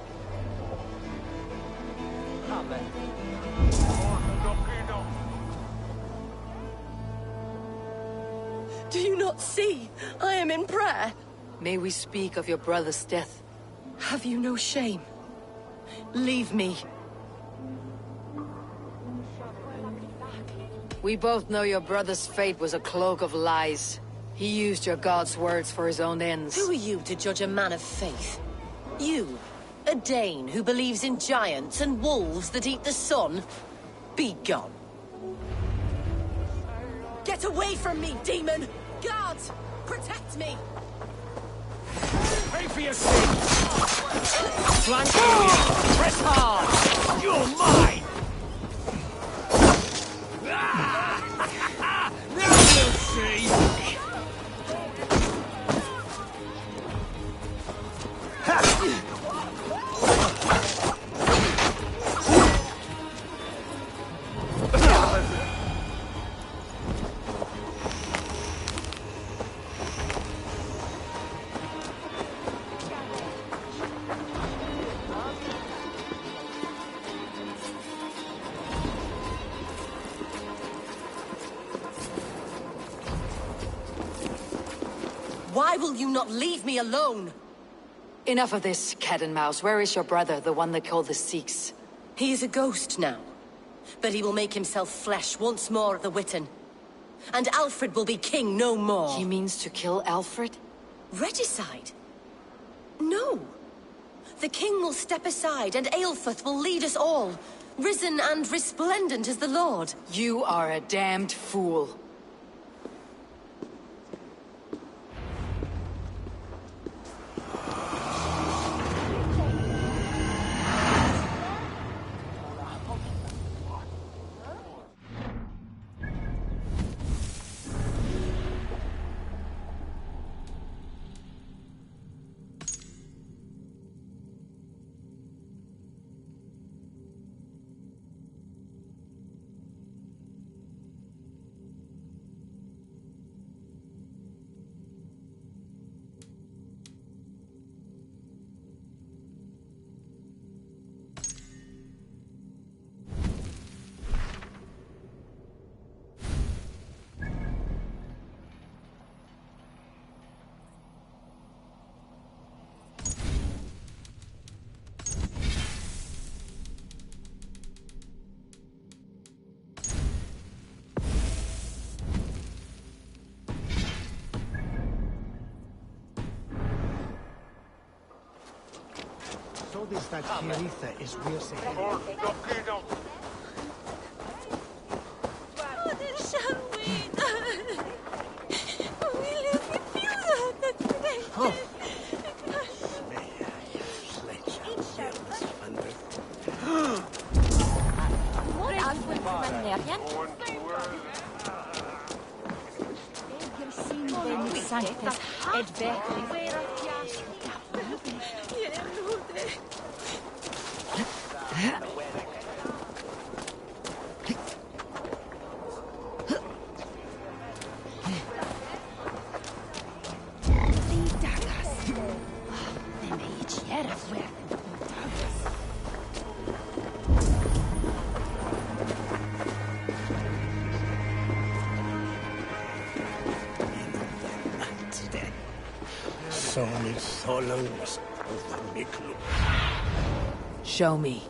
Do you not see? I am in prayer. May we speak of your brother's death? Have you no shame? Leave me. We both know your brother's fate was a cloak of lies. He used your god's words for his own ends. Who are you to judge a man of faith? You, a Dane who believes in giants and wolves that eat the sun? Be gone. Get away from me, demon! Guards, protect me! Pay for your sins! Flank area! Press hard! You're mine! Now you'll see! Why will you not leave me alone? Enough of this, cat and mouse. Where is your brother, the one they call the Sikhs? He is a ghost now. But he will make himself flesh once more at the Witten. And Alfred will be king no more. He means to kill Alfred? Regicide? No. The king will step aside and Aelfirth will lead us all. Risen and resplendent as the Lord. You are a damned fool. So this that Kiritha is real sick. Oh. Show me.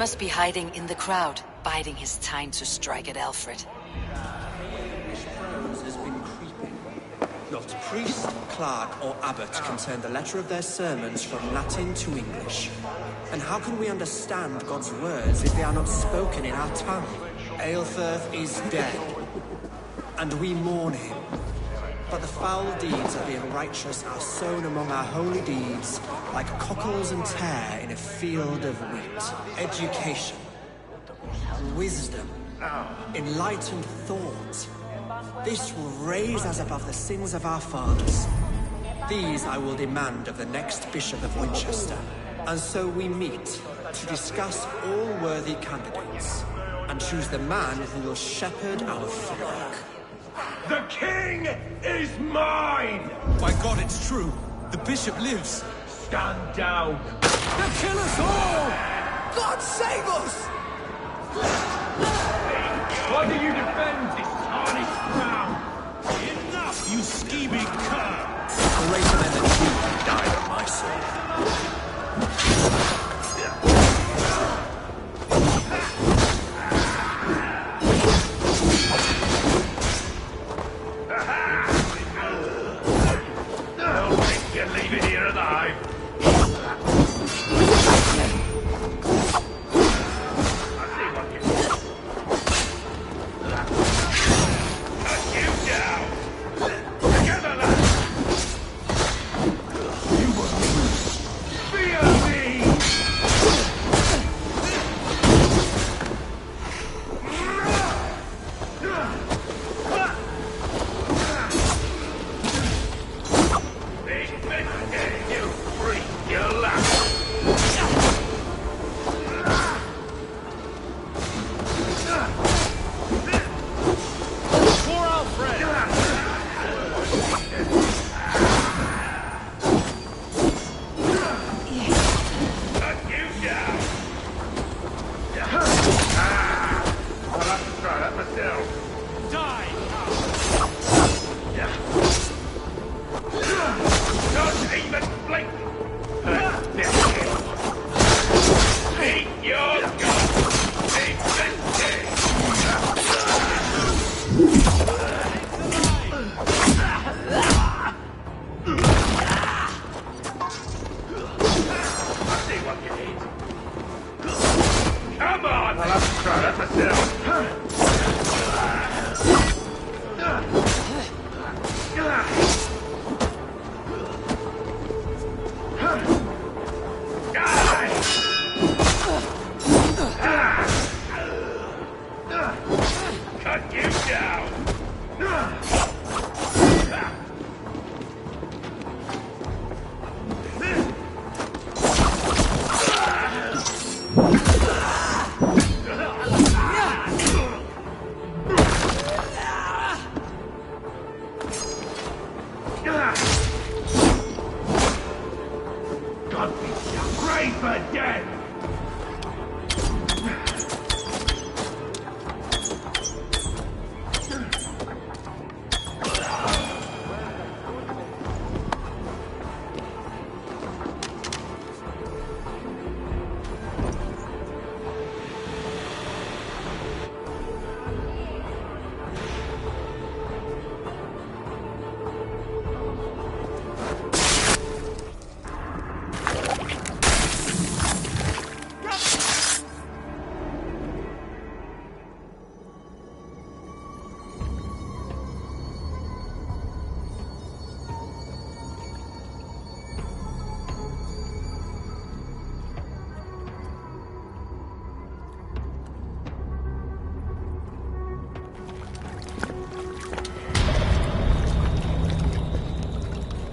Must be hiding in the crowd, biding his time to strike at Alfred. Not priest, clerk, or abbot can turn the letter of their sermons from Latin to English. And how can we understand God's words if they are not spoken in our tongue? Aelfirth is dead, and we mourn him. But the foul deeds of the unrighteous are sown among our holy deeds, like cockles and tare in a field of wheat. Education, wisdom, enlightened thought. This will raise us above the sins of our fathers. These I will demand of the next Bishop of Winchester. And so we meet to discuss all worthy candidates and choose the man who will shepherd our flock. The king is mine! By God, it's true. The bishop lives. Stand down. They'll kill us all! God save us! Why do you defend this tarnished crown? Enough, you scheming cur! Greater men than you have died on my sword. Don't think you'll leave it here alive.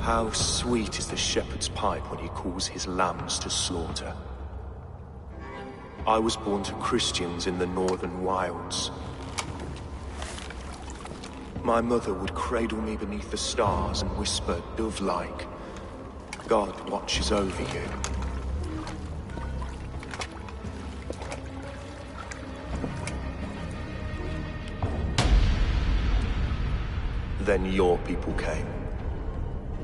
How sweet is the shepherd's pipe when he calls his lambs to slaughter. I was born to Christians in the northern wilds. My mother would cradle me beneath the stars and whisper, dove-like, God watches over you. Then your people came.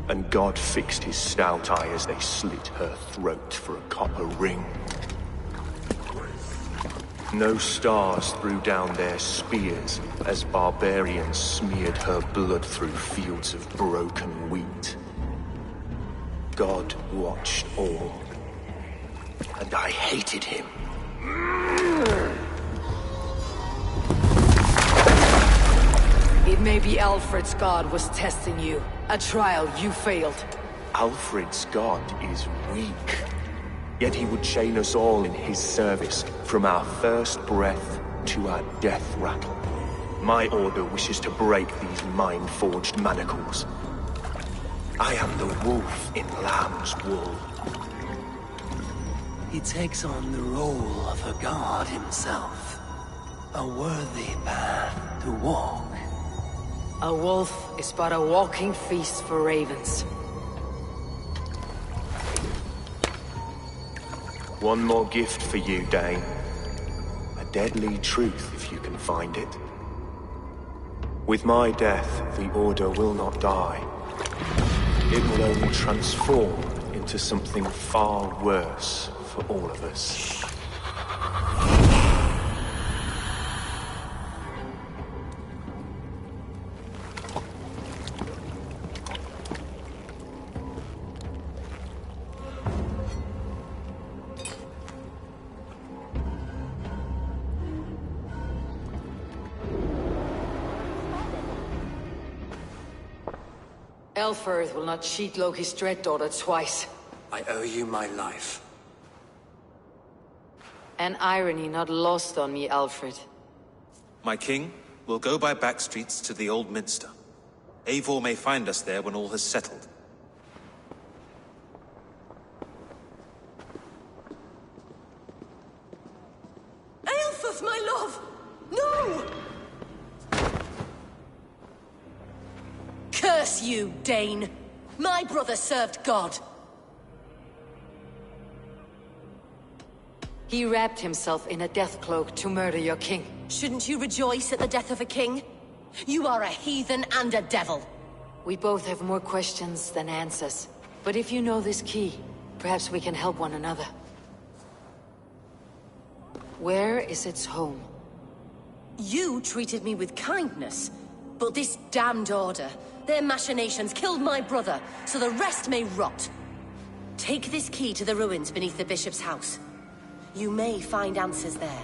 And God fixed his stout eye as they slit her throat for a copper ring. No stars threw down their spears as barbarians smeared her blood through fields of broken wheat. God watched all, and I hated him. It may be Alfred's god was testing you. A trial you failed. Alfred's god is weak. Yet he would chain us all in his service, from our first breath to our death rattle. My order wishes to break these mind-forged manacles. I am the wolf in lamb's wool. He takes on the role of a god himself. A worthy path to walk. A wolf is but a walking feast for ravens. One more gift for you, Dane. A deadly truth, if you can find it. With my death, the Order will not die. It will only transform into something far worse for all of us. Elfirth will not cheat Loki's dread-daughter twice. I owe you my life. An irony not lost on me, Alfred. My king, we'll go by back streets to the Old Minster. Eivor may find us there when all has settled. Aelfirth, my love! No! Curse you, Dane! My brother served God. He wrapped himself in a death cloak to murder your king. Shouldn't you rejoice at the death of a king? You are a heathen and a devil. We both have more questions than answers. But if you know this key, perhaps we can help one another. Where is its home? You treated me with kindness, but this damned Order, their machinations killed my brother, so the rest may rot. Take this key to the ruins beneath the bishop's house. You may find answers there.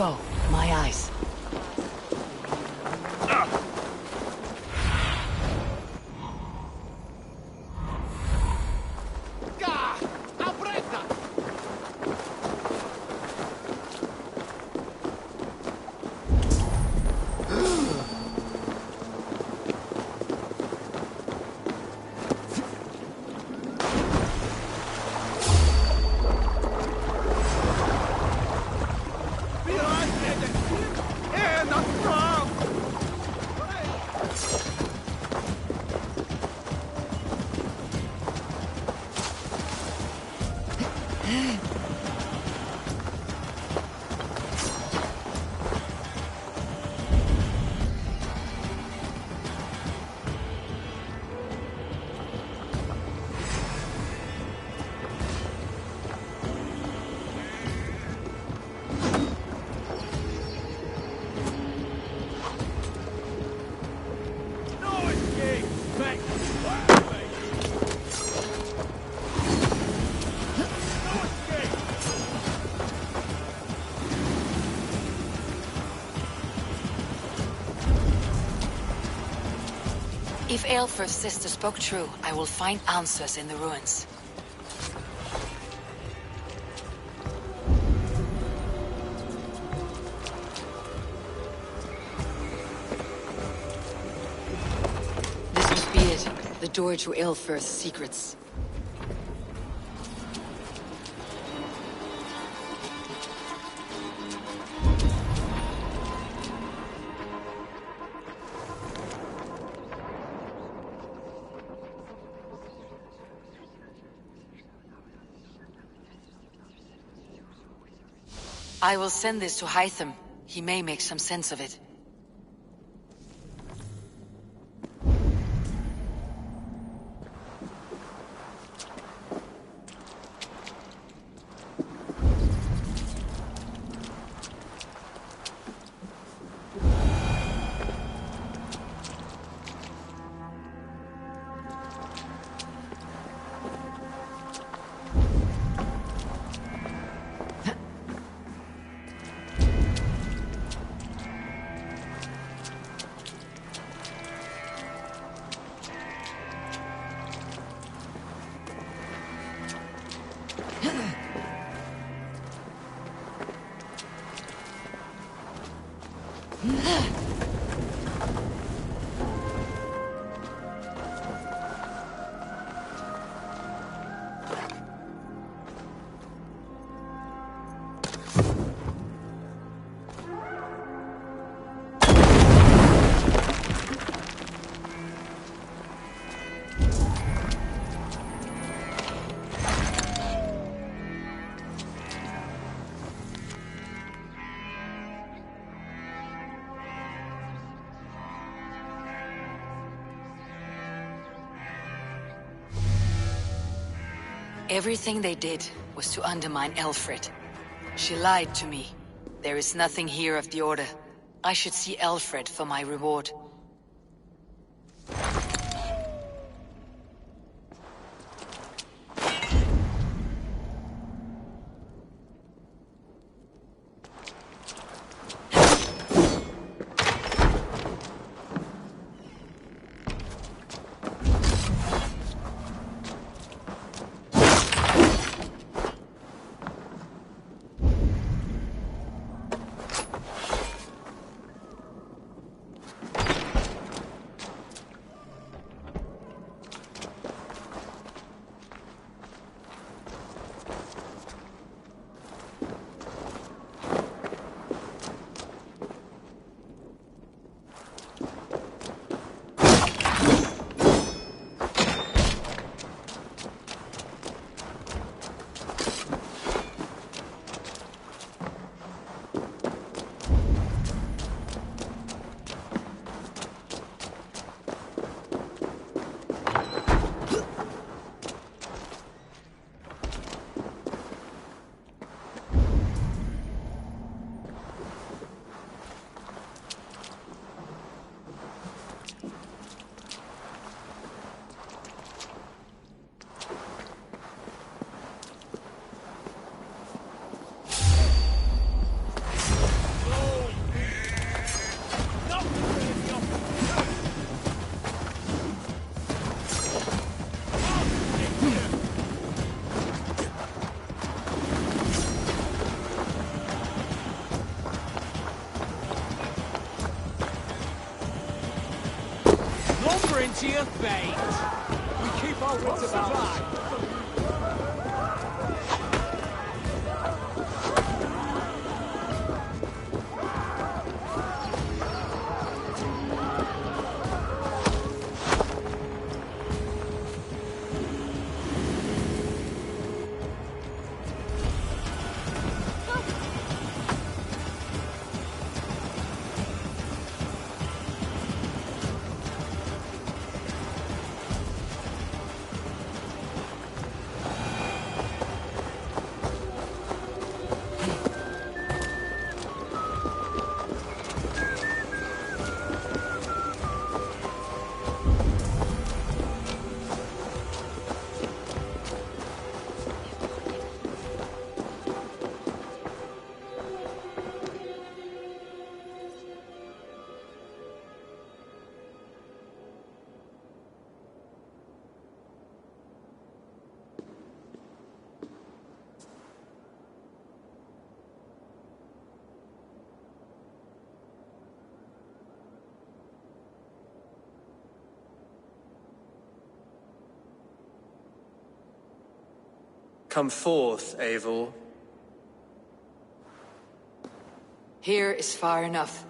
go. My eyes. If Aelfr's sister spoke true, I will find answers in the ruins. This must be it. The door to Aelfr's secrets. I will send this to Hytham. He may make some sense of it. Everything they did was to undermine Aelfred. She lied to me. There is nothing here of the Order. I should see Aelfred for my reward. into your fate. We keep our wits about us. Come forth, Eivor. Here is far enough.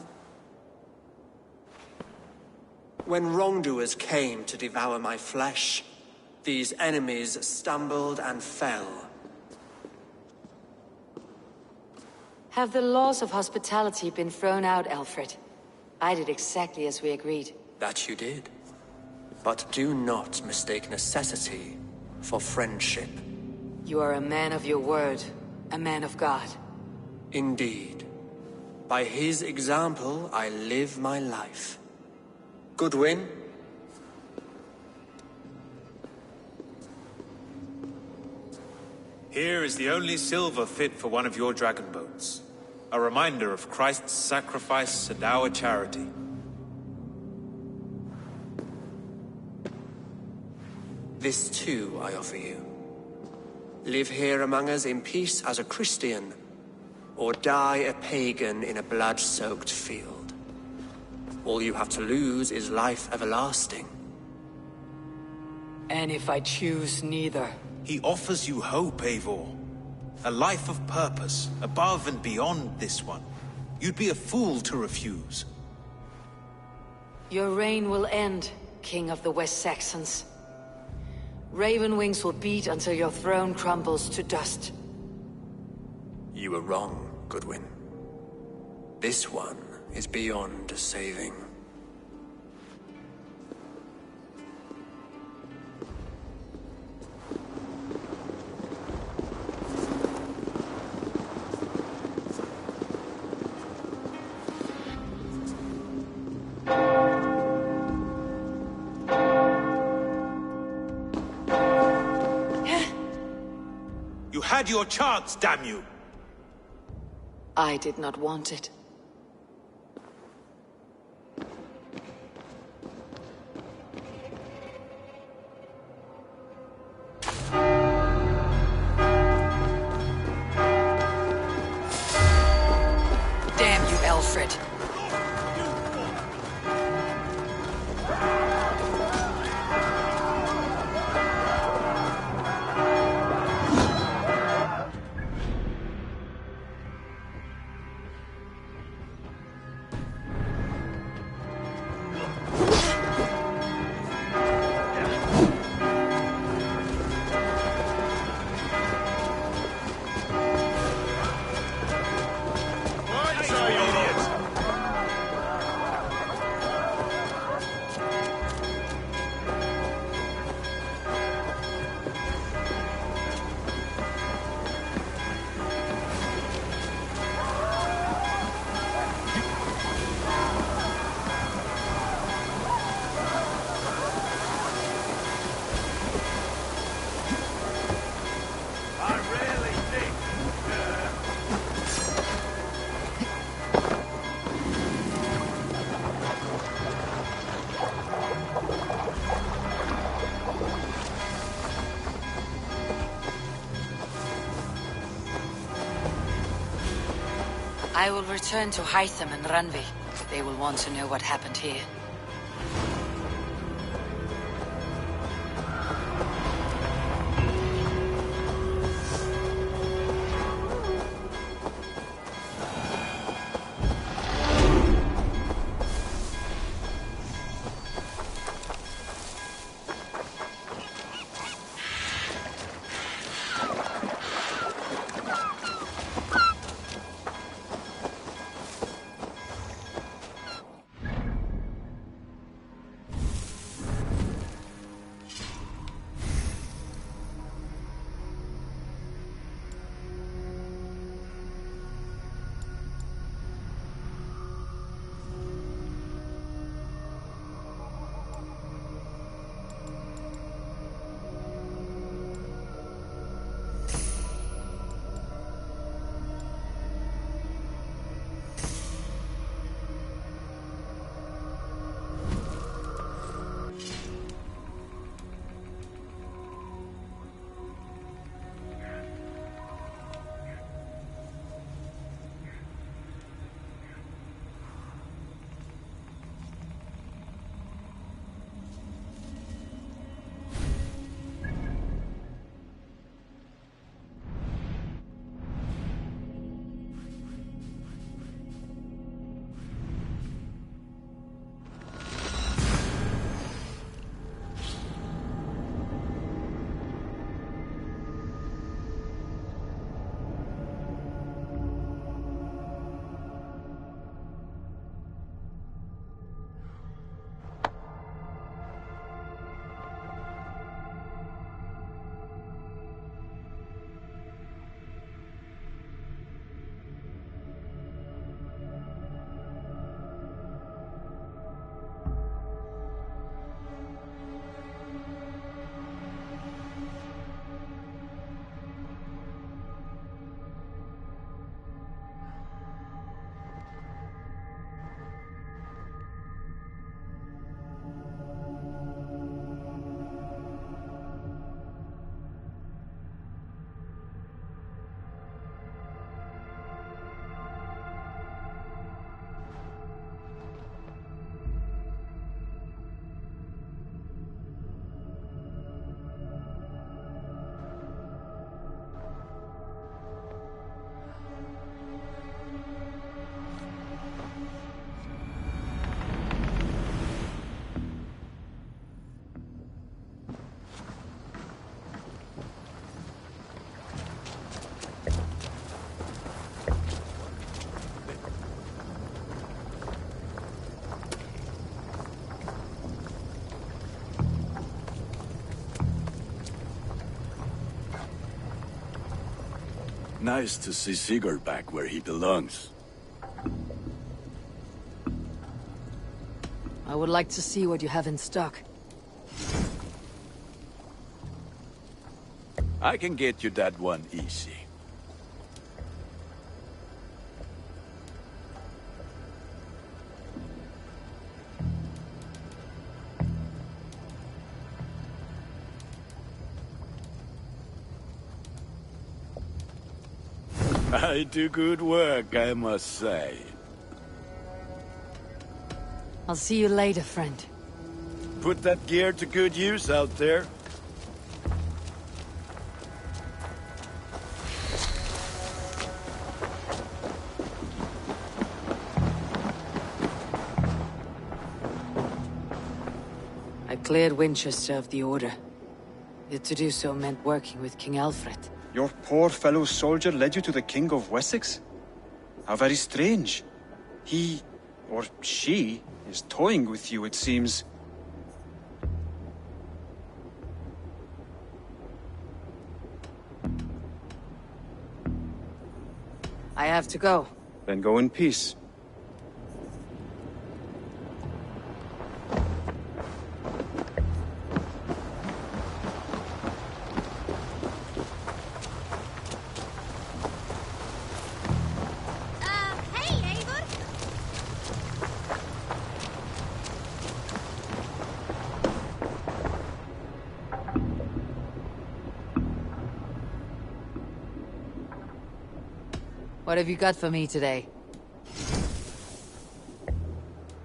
When wrongdoers came to devour my flesh, these enemies stumbled and fell. Have the laws of hospitality been thrown out, Alfred? I did exactly as we agreed. That you did. But do not mistake necessity for friendship. You are a man of your word, a man of God. Indeed. By his example, I live my life. Goodwin? Here is the only silver fit for one of your dragon boats. A reminder of Christ's sacrifice and our charity. This too I offer you. Live here among us in peace as a Christian, or die a pagan in a blood-soaked field. All you have to lose is life everlasting. And if I choose neither? He offers you hope, Eivor. A life of purpose, above and beyond this one. You'd be a fool to refuse. Your reign will end, King of the West Saxons. Raven wings will beat until your throne crumbles to dust. You were wrong, Goodwin. This one is beyond saving. Had your chance, damn you! I did not want it. Damn you, Alfred. I will return to Hytham and Randvi. They will want to know what happened here. nice to see Sigurd back where he belongs. I would like to see what you have in stock. I can get you that one easy. I do good work, I must say. I'll see you later, friend. Put that gear to good use out there. I cleared Winchester of the Order. Yet to do so meant working with King Alfred. Your poor fellow soldier led you to the King of Wessex? How very strange. He, or she, is toying with you, it seems. I have to go. Then go in peace. What have you got for me today?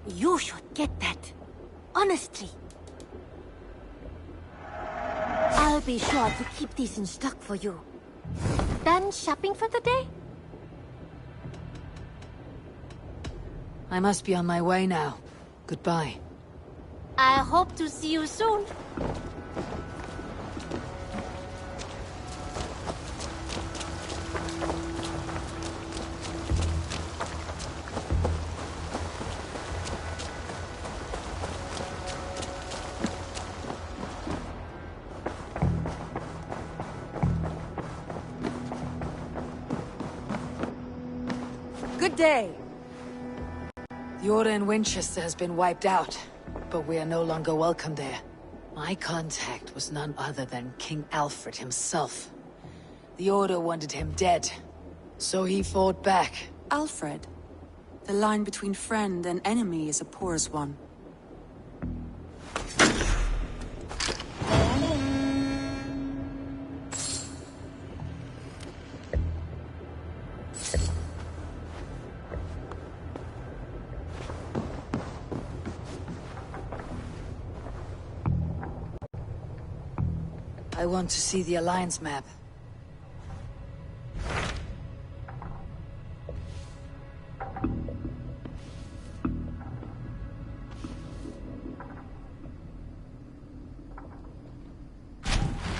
You should get that. Honestly. I'll be sure to keep this in stock for you. Done shopping for the day? I must be on my way now. Goodbye. I hope to see you soon. Good day! The Order in Winchester has been wiped out, but we are no longer welcome there. My contact was none other than King Alfred himself. The Order wanted him dead, so he fought back. Alfred? The line between friend and enemy is a porous one. I want to see the Alliance map.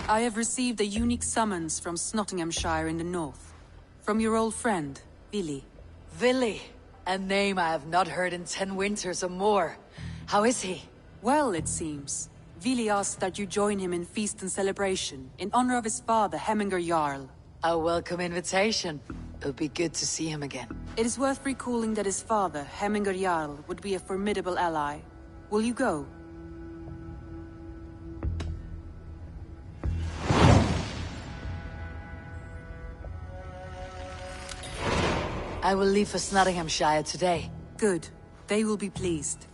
I have received a unique summons from Nottinghamshire in the north. From your old friend, Vili. Vili? A name I have not heard in 10 winters or more. How is he? Well, it seems. Vili asked that you join him in feast and celebration, in honor of his father, Hemminger Jarl. A welcome invitation. It would be good to see him again. It is worth recalling that his father, Hemminger Jarl, would be a formidable ally. Will you go? I will leave for Nottinghamshire today. Good. They will be pleased.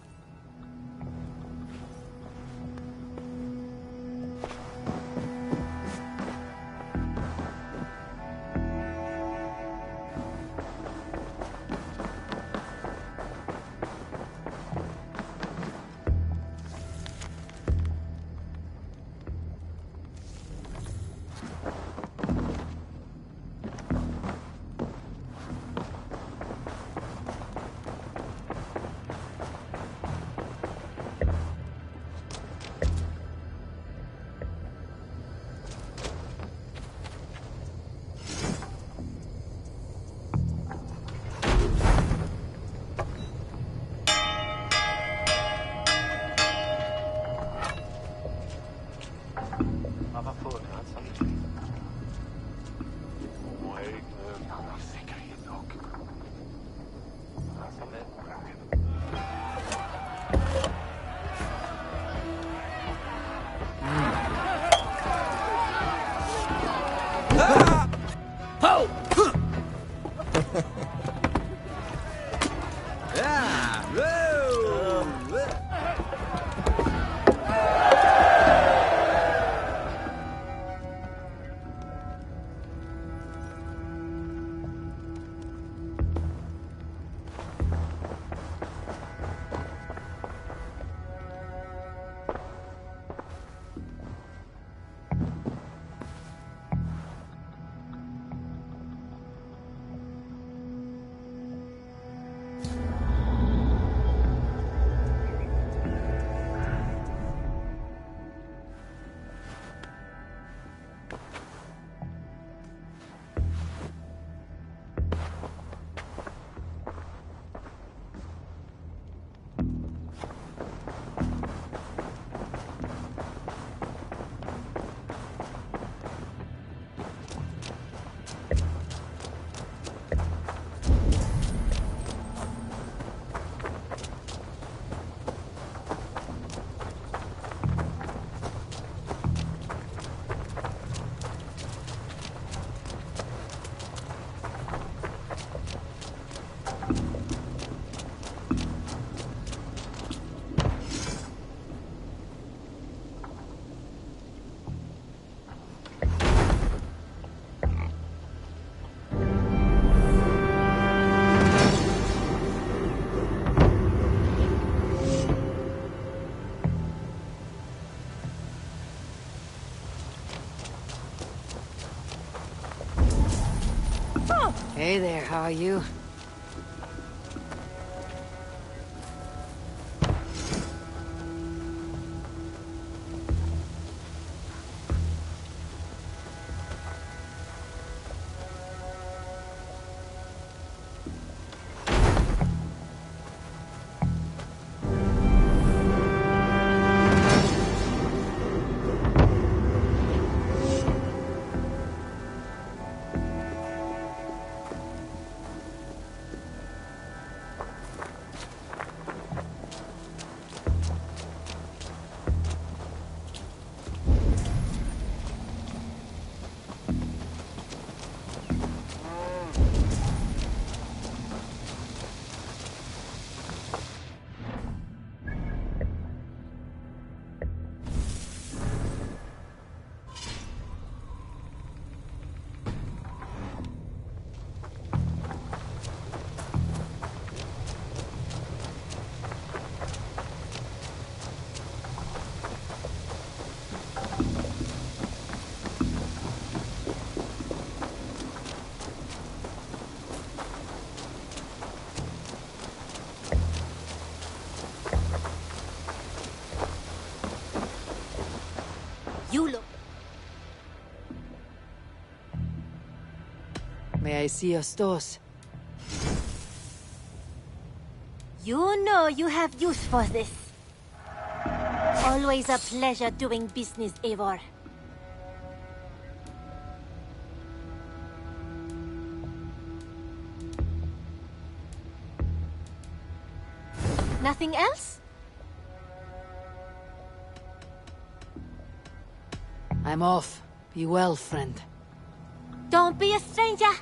Hey there, how are you? You look. May I see your stores? You know you have use for this. Always a pleasure doing business, Eivor. Nothing else? I'm off. Be well, friend. Don't be a stranger.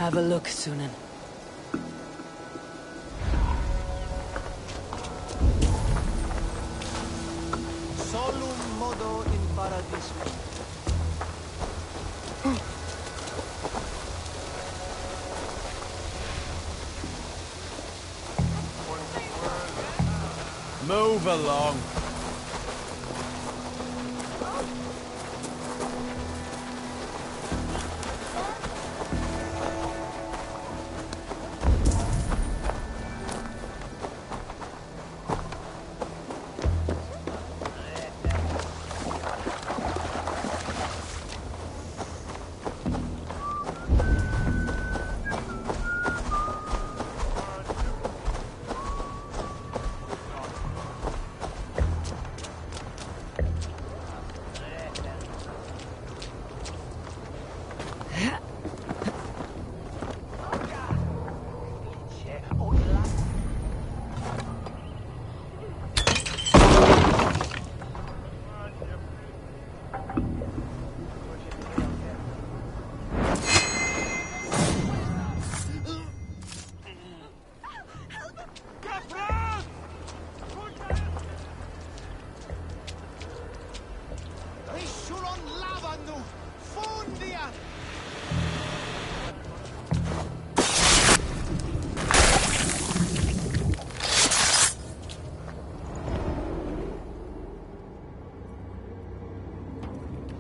Have a look, Sunan. Solum modo in paradiso. Move along.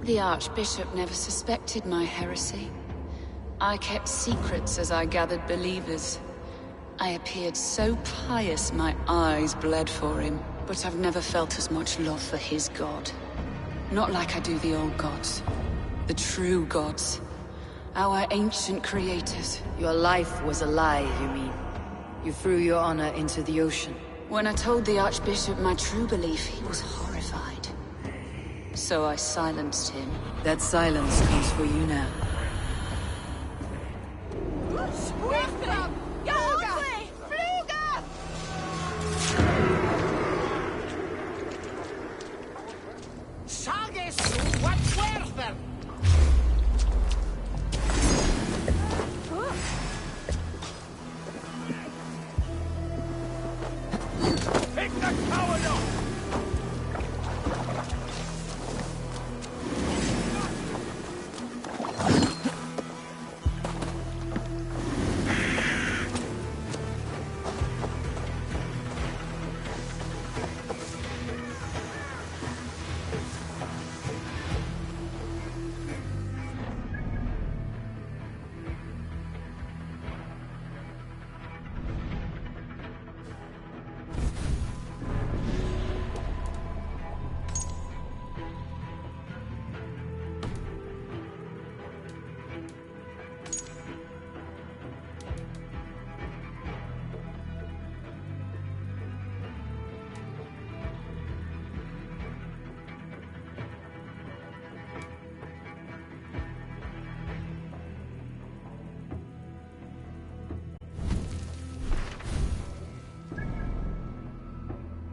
The Archbishop never suspected my heresy. I kept secrets as I gathered believers. I appeared so pious my eyes bled for him. But I've never felt as much love for his god. Not like I do the old gods. The true gods. Our ancient creators. Your life was a lie, you mean? You threw your honor into the ocean. When I told the Archbishop my true belief, he was horrified. So I silenced him. That silence comes for you now.